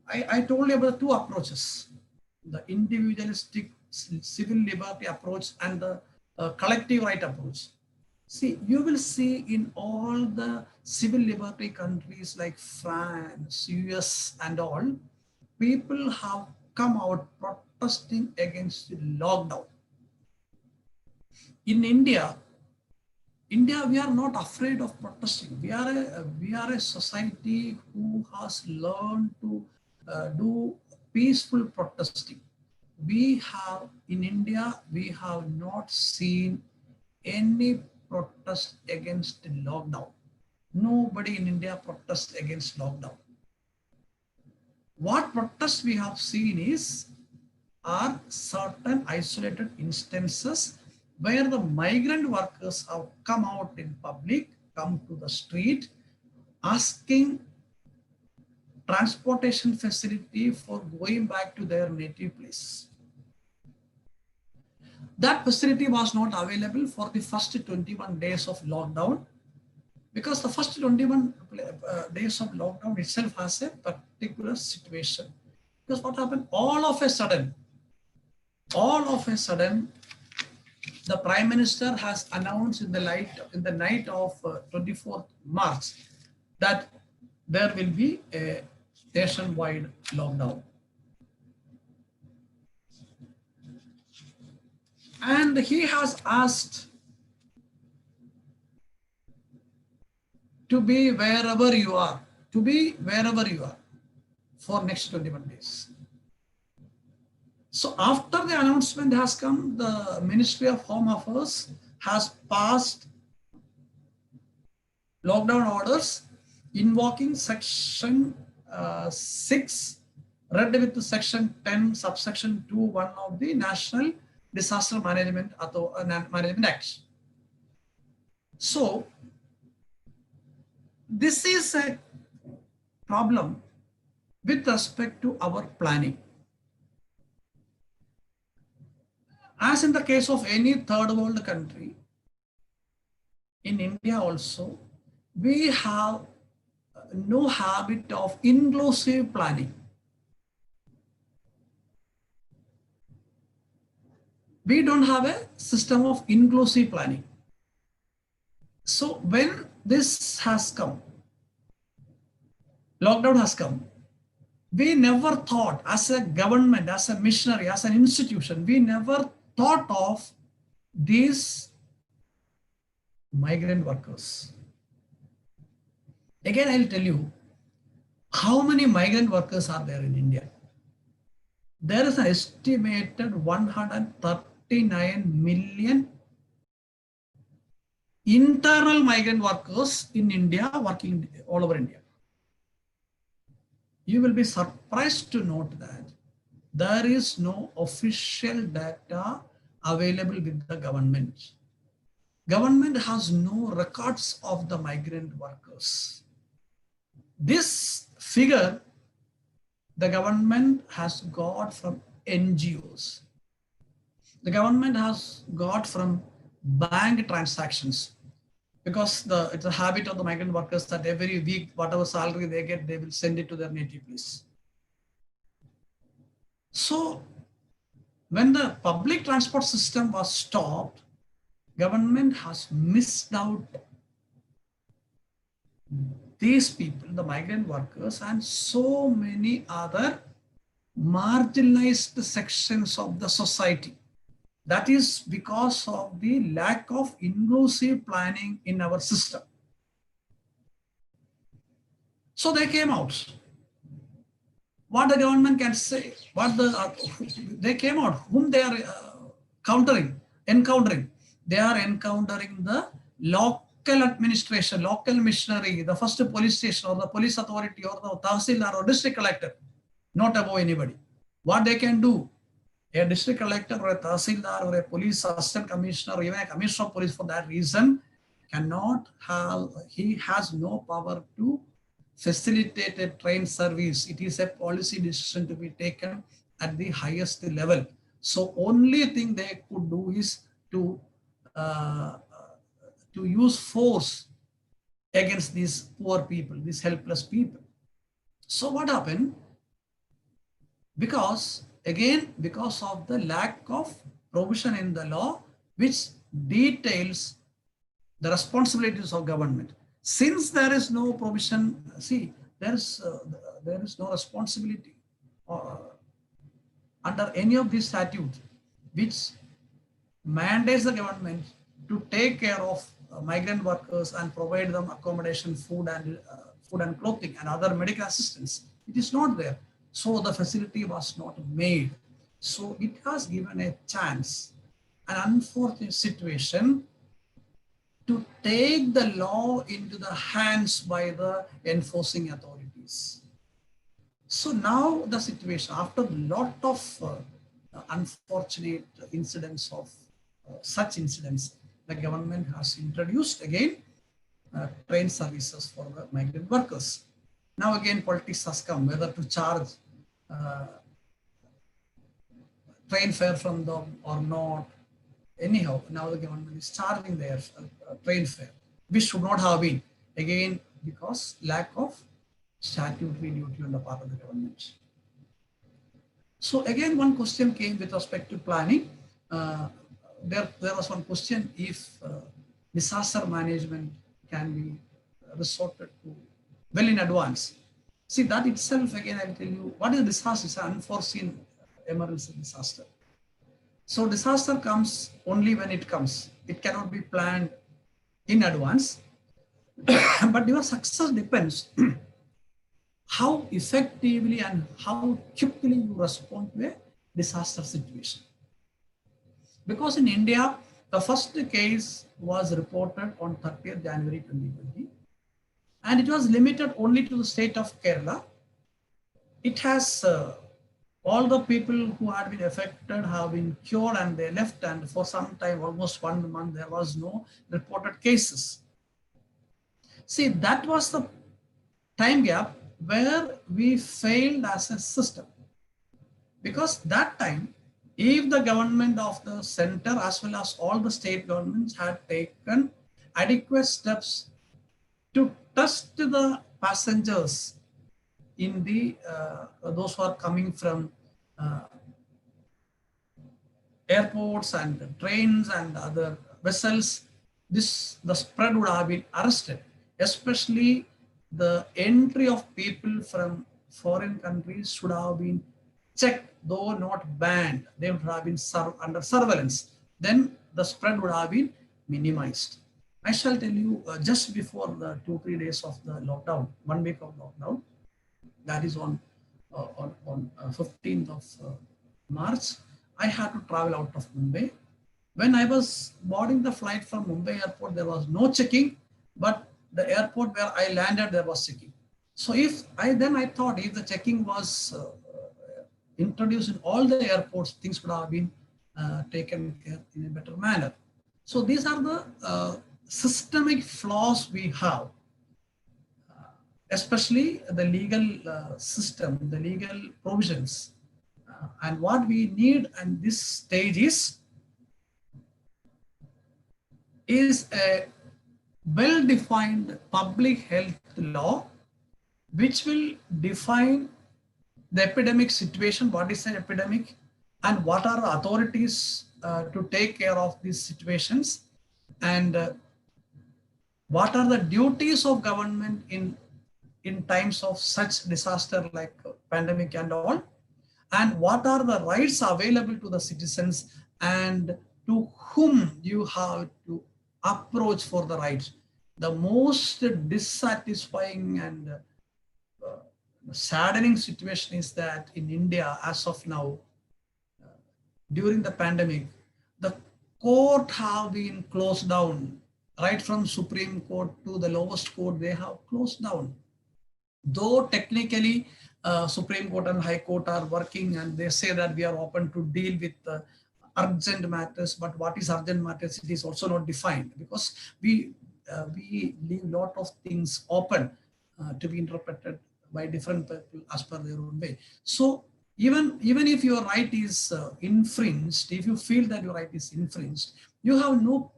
Speaker 3: I told you about the two approaches, the individualistic civil liberty approach and the collective right approach. See, you will see in all the civil liberty countries like France, US and all, people have come out protesting against the lockdown. In India, we are not afraid of protesting. We are a society who has learned to do peaceful protesting. We have, in India, we have not seen any protest against the lockdown. Nobody in India protests against lockdown. What protests we have seen are certain isolated instances where the migrant workers have come out in public, come to the street, asking transportation facility for going back to their native place. That facility was not available for the first 21 days of lockdown, because the first 21 days of lockdown itself has a particular situation. Because what happened, all of a sudden, the Prime Minister has announced in the night of 24th March that there will be a nationwide lockdown. And he has asked to be wherever you are for next 21 days. So after the announcement has come, the Ministry of Home Affairs has passed lockdown orders invoking section 6 read with section 10 subsection 2(1) of the National Disaster Management Act. So this is a problem with respect to our planning. As in the case of any third world country, in India also, we have no habit of inclusive planning. We don't have a system of inclusive planning. So when this has come, lockdown has come, we never thought as a government, as a missionary, as an institution, we never thought of these migrant workers. Again, I'll tell you how many migrant workers are there in India. There is an estimated 139 million internal migrant workers in India working all over India. You will be surprised to note that there is no official data available with the government. Government has no records of the migrant workers. This figure the government has got from NGOs. The government has got from bank transactions, because it's a habit of the migrant workers that every week, whatever salary they get, they will send it to their native place. So when the public transport system was stopped, government has missed out these people, the migrant workers, and so many other marginalized sections of the society. That is because of the lack of inclusive planning in our system. So they came out. what the government can say, what they came out, whom they are encountering. They are encountering the local administration, local missionary, the first police station or the police authority or the tahsildar or district collector, not above anybody. What they can do, a district collector or a tahsildar or a police assistant commissioner or even a commissioner of police for that reason cannot have, he has no power to facilitate a train service. It is a policy decision to be taken at the highest level. So only thing they could do is to use force against these poor people, these helpless people. So what happened? Because of the lack of provision in the law, which details the responsibilities of government. Since there is no provision, see, there is no responsibility under any of these statutes which mandates the government to take care of migrant workers and provide them accommodation, food and clothing and other medical assistance. It is not there. So the facility was not made. So it has given a chance, an unfortunate situation, to take the law into the hands by the enforcing authorities. So now the situation, after a lot of unfortunate incidents of such incidents, the government has introduced again train services for the migrant workers. Now again politics has come, whether to charge train fare from them or not. Anyhow, now the government is charging their train fare, which should not have been, again because lack of statutory duty on the part of the government. So again, one question came with respect to planning. There was one question if disaster management can be resorted to well in advance. See, that itself, again, I will tell you, what is disaster? It's an unforeseen emergency disaster. So disaster comes only when it comes. It cannot be planned in advance. But your success depends how effectively and how quickly you respond to a disaster situation. Because in India, the first case was reported on 30th January 2020, and it was limited only to the state of Kerala. It has all the people who had been affected have been cured and they left, and for some time, almost 1 month, there was no reported cases. See, that was the time gap where we failed as a system. Because that time, if the government of the center as well as all the state governments had taken adequate steps to test the passengers in the those who are coming from airports and trains and other vessels, the spread would have been arrested, especially the entry of people from foreign countries should have been checked, though not banned. They would have been under surveillance. Then the spread would have been minimized. I shall tell you just before the 2-3 days of the lockdown, 1 week of lockdown, that is on 15th of March, I had to travel out of Mumbai. When I was boarding the flight from Mumbai airport, there was no checking, but the airport where I landed, there was checking. So I thought if the checking was introduced in all the airports, things would have been taken care in a better manner. So these are the systemic flaws we have, especially the legal system, the legal provisions. And what we need at this stage is a well-defined public health law, which will define the epidemic situation, what is an epidemic, and what are the authorities to take care of these situations, and what are the duties of government in times of such disaster like pandemic and all, and what are the rights available to the citizens and to whom you have to approach for the rights. The most dissatisfying and saddening situation is that in India, as of now, during the pandemic, the court have been closed down, right from Supreme Court to the lowest court, they have closed down. Though technically Supreme Court and High Court are working and they say that we are open to deal with urgent matters, but what is urgent matters, it is also not defined, because we leave a lot of things open to be interpreted by different people as per their own way. So even if your right is infringed, if you feel that your right is infringed, you have no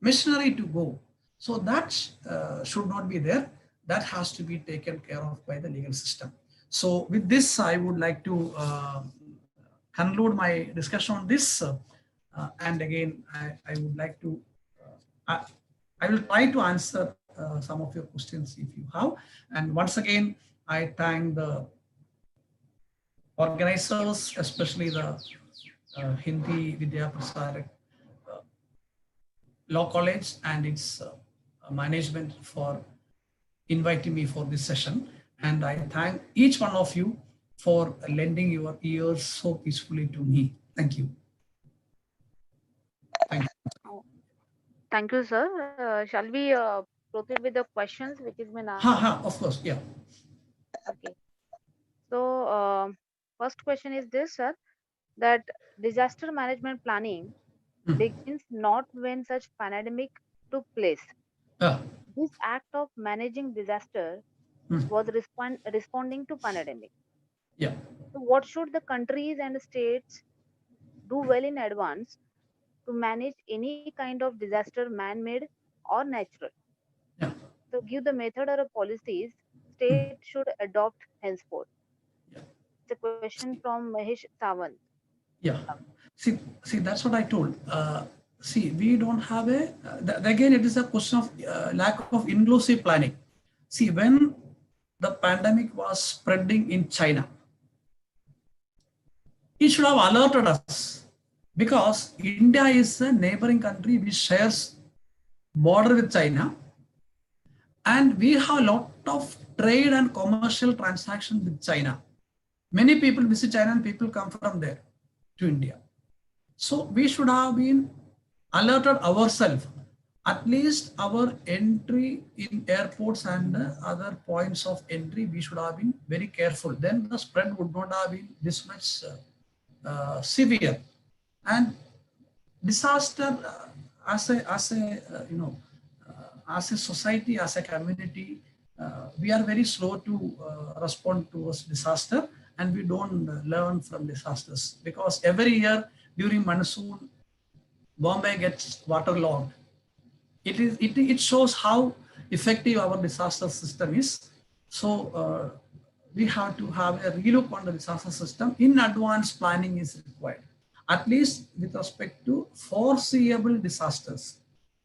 Speaker 3: machinery to go. So that should not be there. That has to be taken care of by the legal system. So with this, I would like to conclude my discussion on this. And again, I would like to, I will try to answer some of your questions if you have. And once again, I thank the organizers, especially the Hindi Vidya Prasarak Law College and its management for inviting me for this session. And I thank each one of you for lending your ears so peacefully to me. Thank you. Thank you.
Speaker 1: Thank you, sir. Shall we proceed with the questions which has been asked?
Speaker 3: Of course, yeah.
Speaker 1: Okay. So, first question is this, sir, that disaster management planning begins not when such pandemic took place. This act of managing disaster was responding to pandemic.
Speaker 3: Yeah.
Speaker 1: So what should the countries and states do well in advance to manage any kind of disaster, man-made or natural?
Speaker 3: Yeah.
Speaker 1: So give the method or policies state should adopt henceforth.
Speaker 3: Yeah.
Speaker 1: It's a question from Mahesh Sawant.
Speaker 3: Yeah. See, that's what I told. See, we don't have a, again, it is a question of lack of inclusive planning. See, when the pandemic was spreading in China, it should have alerted us, because India is a neighboring country which shares border with China, and we have a lot of trade and commercial transactions with China. Many people visit China and people come from there to India. So we should have been alerted ourselves. At least our entry in airports and other points of entry, we should have been very careful. Then the spread would not have been this much severe. And disaster as a society, as a community, we are very slow to respond towards disaster, and we don't learn from disasters, because every year during monsoon, Bombay gets waterlogged. It shows how effective our disaster system is. So we have to have a relook on the disaster system. In advance planning is required, at least with respect to foreseeable disasters.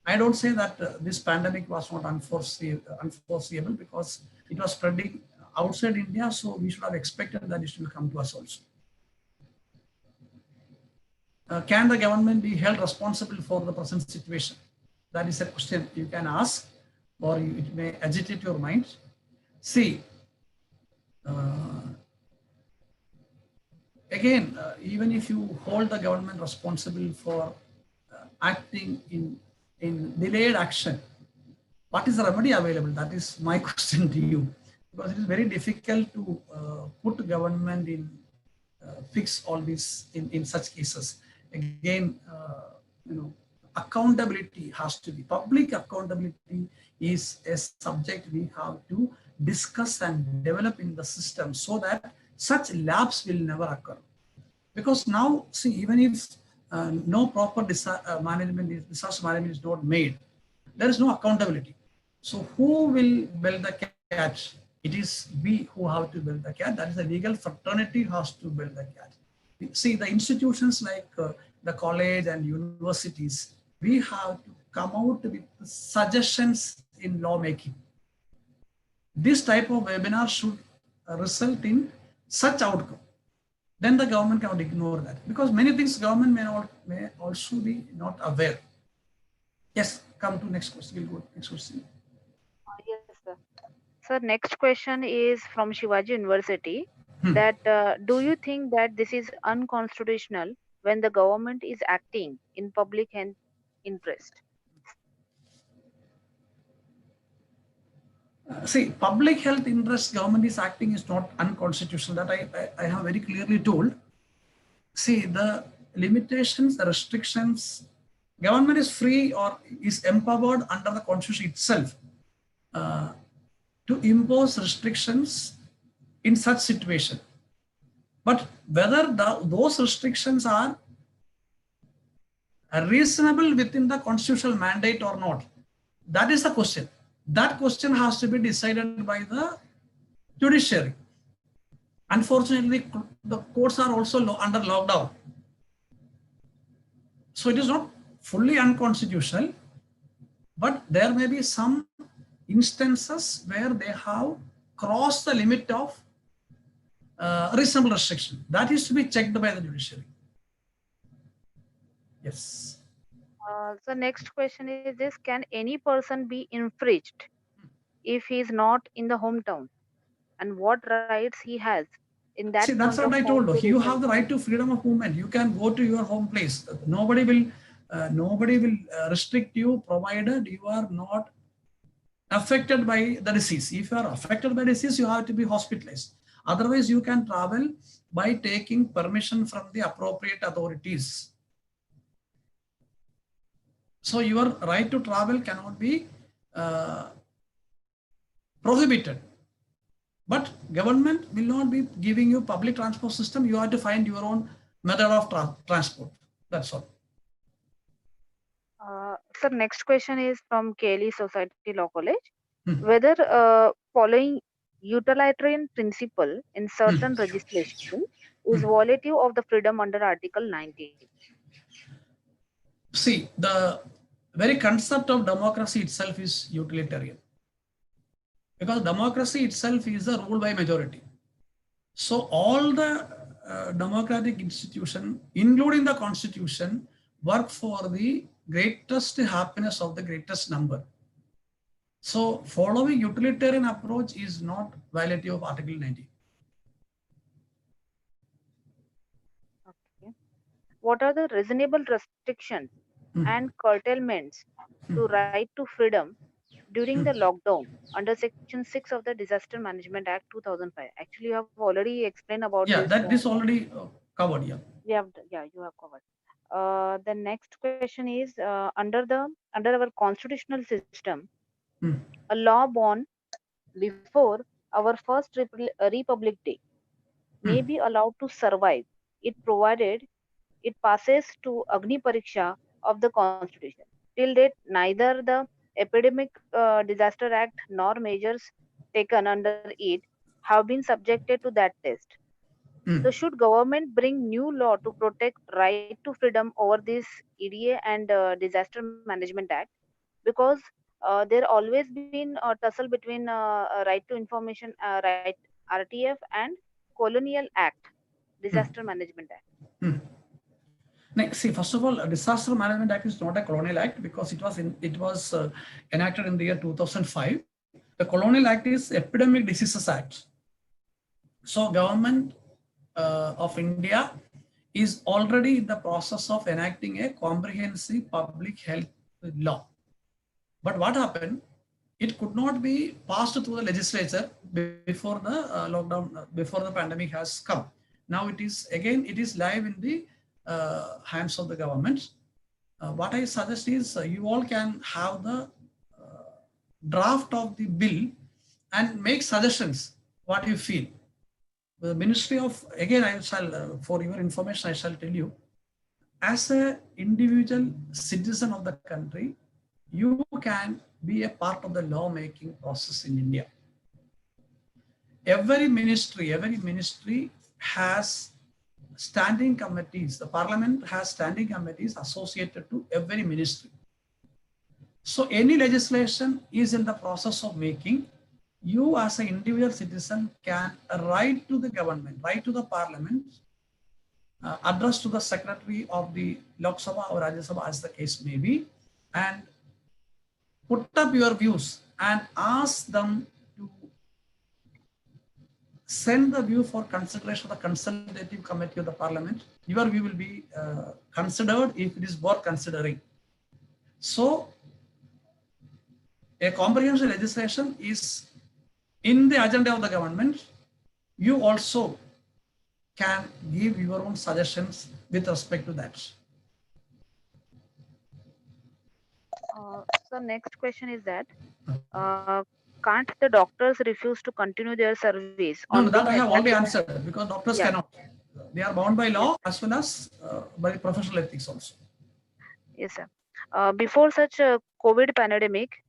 Speaker 3: I don't say that this pandemic was not unforeseeable, because it was spreading outside India, so we should have expected that it will come to us also. Can the government be held responsible for the present situation? That is a question you can ask, or it may agitate your mind. See, again, even if you hold the government responsible for acting in delayed action, what is the remedy available? That is my question to you, because it is very difficult to put government in fix all this in such cases. Again, accountability has to be, public accountability is a subject we have to discuss and develop in the system, so that such lapse will never occur. Because now, see, even if no proper disaster management is not made, there is no accountability. So who will build the cat? It is we who have to build the cat. That is the legal fraternity has to build the cat. See, the institutions like the college and universities, we have to come out with suggestions in lawmaking. This type of webinar should result in such outcome. Then the government cannot ignore that, because many things government may also be not aware. Yes, come to next question. We'll go to next question.
Speaker 1: Yes, sir.
Speaker 5: Sir, next question is from Shivaji University.
Speaker 3: Hmm.
Speaker 5: That do you think that this is unconstitutional when the government is acting in public health interest?
Speaker 3: See, public health interest government is acting is not unconstitutional. That I have very clearly told. See, the limitations, the restrictions, government is free or is empowered under the constitution itself to impose restrictions in such situation. But whether those restrictions are reasonable within the constitutional mandate or not, that is the question. That question has to be decided by the judiciary. Unfortunately, the courts are also under lockdown. So it is not fully unconstitutional, but there may be some instances where they have crossed the limit of reasonable restriction. That is to be checked by the judiciary. Yes.
Speaker 5: So next question is this: can any person be infringed if he is not in the hometown, and what rights he has in that?
Speaker 3: See, that's
Speaker 5: point
Speaker 3: what
Speaker 5: of
Speaker 3: I told you.
Speaker 5: time to
Speaker 3: You
Speaker 5: return?
Speaker 3: have the right to freedom of movement. You can go to your home place. Nobody will restrict you, provided you are not affected by the disease. If you are affected by disease, you have to be hospitalized. Otherwise, you can travel by taking permission from the appropriate authorities. So your right to travel cannot be prohibited. But government will not be giving you public transport system. You have to find your own method of transport. That's all.
Speaker 5: Sir, next question is from Kelly Society Law College.
Speaker 3: Hmm.
Speaker 5: Whether following utilitarian principle in certain legislation is violative of the freedom under Article 19.
Speaker 3: See, the very concept of democracy itself is utilitarian. Because democracy itself is a rule by majority. So all the democratic institutions, including the constitution, work for the greatest happiness of the greatest number. So following utilitarian approach is not violative of Article 19.
Speaker 5: Okay. What are the reasonable restrictions and curtailments to right to freedom during the lockdown under Section 6 of the Disaster Management Act 2005? Actually, you have already explained about
Speaker 3: Yeah,
Speaker 5: this.
Speaker 3: that is already covered. Yeah.
Speaker 5: You have covered. The next question is under our constitutional system, a law born before our first Republic Day may be allowed to survive it provided it passes to Agni Pariksha of the Constitution. Till date, neither the Epidemic Disaster Act nor measures taken under it have been subjected to that test. So, should government bring new law to protect right to freedom over this EDA and Disaster Management Act? Because there always been a tussle between right to information, right RTF and Colonial Act, Disaster Management Act.
Speaker 3: Next, see, first of all, Disaster Management Act is not a colonial act because it was enacted in the year 2005. The Colonial Act is Epidemic Diseases Act. So government of India is already in the process of enacting a comprehensive public health law. But what happened? It could not be passed through the legislature before the lockdown, before the pandemic has come. Now it is live in the hands of the government. What I suggest is you all can have the draft of the bill and make suggestions what you feel. The Ministry of, again, I shall, for your information, I shall tell you, as an individual citizen of the country, you can be a part of the lawmaking process in India. Every ministry has standing committees. The parliament has standing committees associated to every ministry. So any legislation is in the process of making. You as an individual citizen can write to the government, write to the parliament, address to the secretary of the Lok Sabha or Rajya Sabha as the case may be, and put up your views and ask them to send the view for consideration of the consultative committee of the parliament. Your view will be considered if it is worth considering. So a comprehensive legislation is in the agenda of the government. You also can give your own suggestions with respect to that.
Speaker 5: So next question is that can't the doctors refuse to continue their service?
Speaker 3: No, that I have already answered, because doctors cannot. They are bound by law as well as by professional ethics also.
Speaker 5: Yes, sir. Before such a COVID pandemic,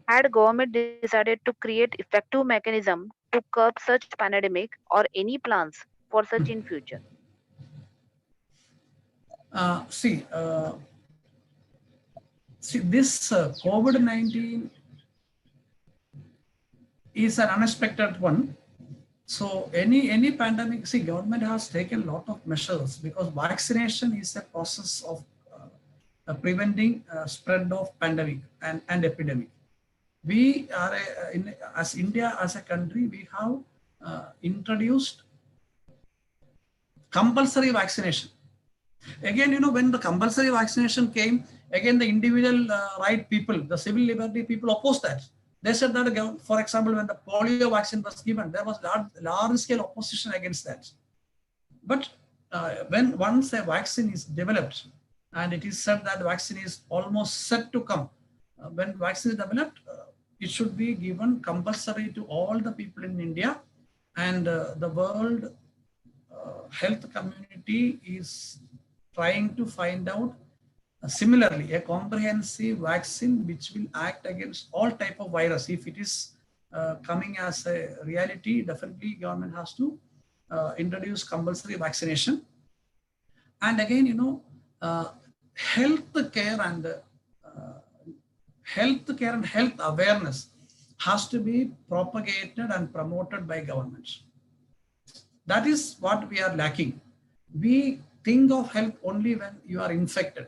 Speaker 5: had government decided to create effective mechanism to curb such pandemic or any plans for such in future?
Speaker 3: See, this COVID-19 is an unexpected one. So any pandemic, see, government has taken a lot of measures, because vaccination is a process of preventing spread of pandemic and epidemic. We are, as India, as a country, we have introduced compulsory vaccination. Again, when the compulsory vaccination came, again, the individual right people, the civil liberty people opposed that. They said that, for example, when the polio vaccine was given, there was large scale opposition against that. But when once a vaccine is developed, and it is said that vaccine is almost set to come, when vaccine is developed, it should be given compulsory to all the people in India, and the world health community is trying to find out similarly a comprehensive vaccine which will act against all type of virus. If it is coming as a reality, definitely government has to introduce compulsory vaccination. And again, health care and health awareness has to be propagated and promoted by governments. That is what we are lacking. We think of health only when you are infected.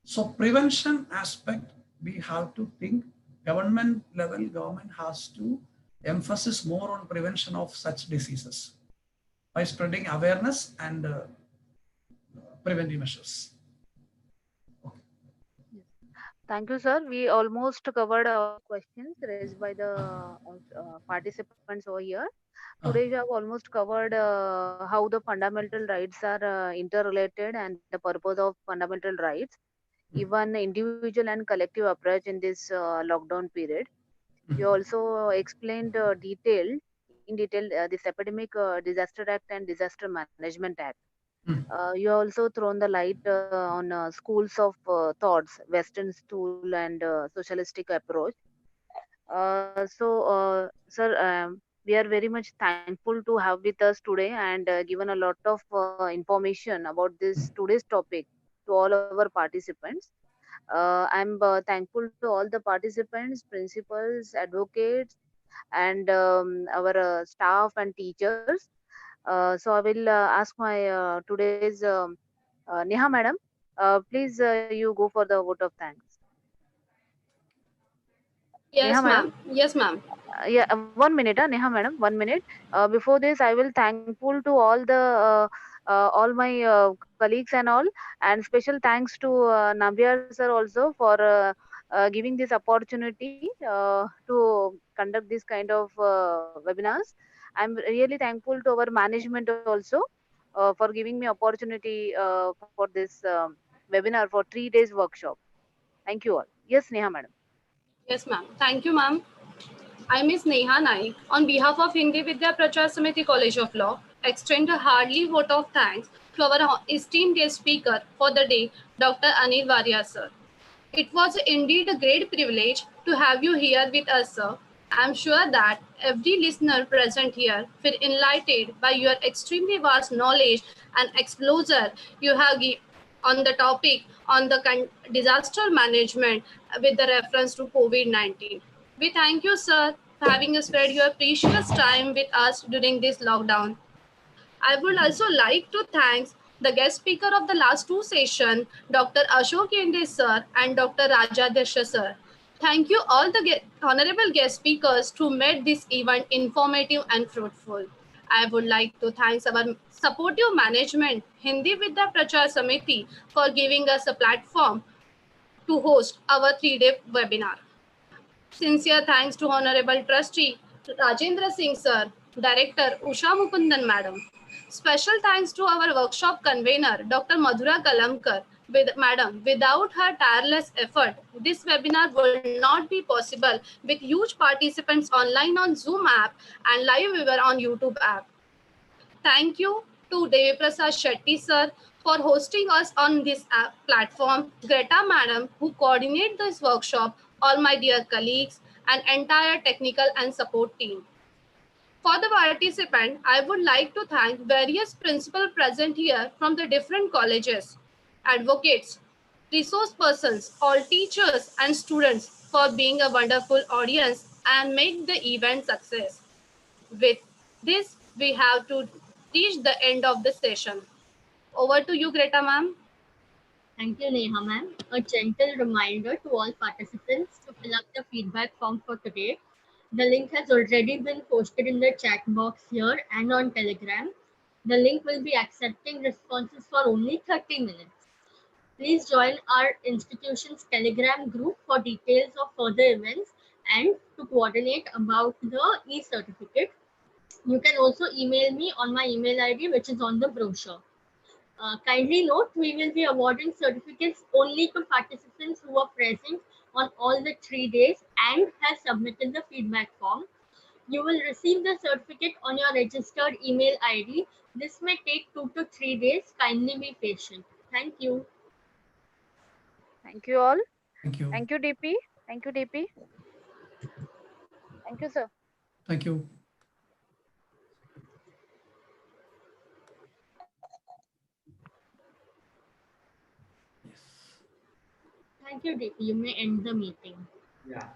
Speaker 3: So prevention aspect, we have to think government level, government has to emphasize more on prevention of such diseases by spreading awareness and preventive measures.
Speaker 5: Okay. Thank you, sir. We almost covered our questions raised by the participants over here. Today, we have almost covered how the fundamental rights are interrelated and the purpose of fundamental rights, even individual and collective approach in this lockdown period. You also explained in detail this epidemic disaster act and disaster management act. You also thrown the light on schools of thoughts, Western school and socialistic approach. Sir, we are very much thankful to have with us today and given a lot of information about this today's topic to all our participants. I'm thankful to all the participants, principals, advocates, and our staff and teachers. So I will ask my today's Neha madam. Please, you go for the vote of thanks.
Speaker 6: Yes,
Speaker 5: Neha madam.
Speaker 6: ma'am. Yes, ma'am.
Speaker 5: Yeah, 1 minute, Neha madam, 1 minute. Before this, I will thankful to all my colleagues and all, and special thanks to Nambiar sir also for giving this opportunity to conduct this kind of webinars. I'm really thankful to our management also for giving me opportunity for this webinar for 3 days workshop. Thank you all. Yes, Neha madam.
Speaker 6: Yes, ma'am. Thank you, ma'am. I, Ms. Neha Naik, on behalf of Hindi Vidya Prachar Samiti College of Law, extend a hearty vote of thanks to our esteemed guest speaker for the day, Dr. Anil Varia, sir. It was indeed a great privilege to have you here with us, sir. I am sure that every listener present here feel enlightened by your extremely vast knowledge and exposure you have given on the topic on the disaster management with the reference to COVID-19. We thank you, sir, for having spread your precious time with us during this lockdown. I would also like to thank the guest speaker of the last two sessions, Dr. Ashok Yende, sir, and Dr. Raja Desha, sir. Thank you all the honorable guest speakers who made this event informative and fruitful. I would like to thank our supportive management, Hindi Vidya Prachar Samiti, for giving us a platform to host our 3-day webinar. Sincere thanks to Honorable Trustee Rajendra Singh Sir, Director Usha Mukundan Madam. Special thanks to our workshop convener Dr. Madhura Kalamkar. Madam, without her tireless effort, this webinar will not be possible with huge participants online on Zoom app and live viewer on YouTube app. Thank you to Devi Prasad Shetty sir for hosting us on this platform, Greta madam who coordinate this workshop, all my dear colleagues and entire technical and support team. For the participant, I would like to thank various principals present here from the different colleges, advocates, resource persons, all teachers and students for being a wonderful audience and make the event success. With this, we have to reach the end of the session. Over to you, Greta ma'am.
Speaker 4: Thank you, Neha ma'am. A gentle reminder to all participants to fill up the feedback form for today. The link has already been posted in the chat box here and on Telegram. The link will be accepting responses for only 30 minutes. Please join our institution's Telegram group for details of further events and to coordinate about the e-certificate. You can also email me on my email ID, which is on the brochure. Kindly note, we will be awarding certificates only to participants who are present on all the 3 days and have submitted the feedback form. You will receive the certificate on your registered email ID. This may take 2 to 3 days. Kindly be patient. Thank you.
Speaker 5: Thank you all.
Speaker 3: Thank you.
Speaker 5: Thank you, DP. Thank you, DP. Thank you, sir.
Speaker 3: Thank you.
Speaker 4: Thank you, DP. You may end the meeting.
Speaker 7: Yeah.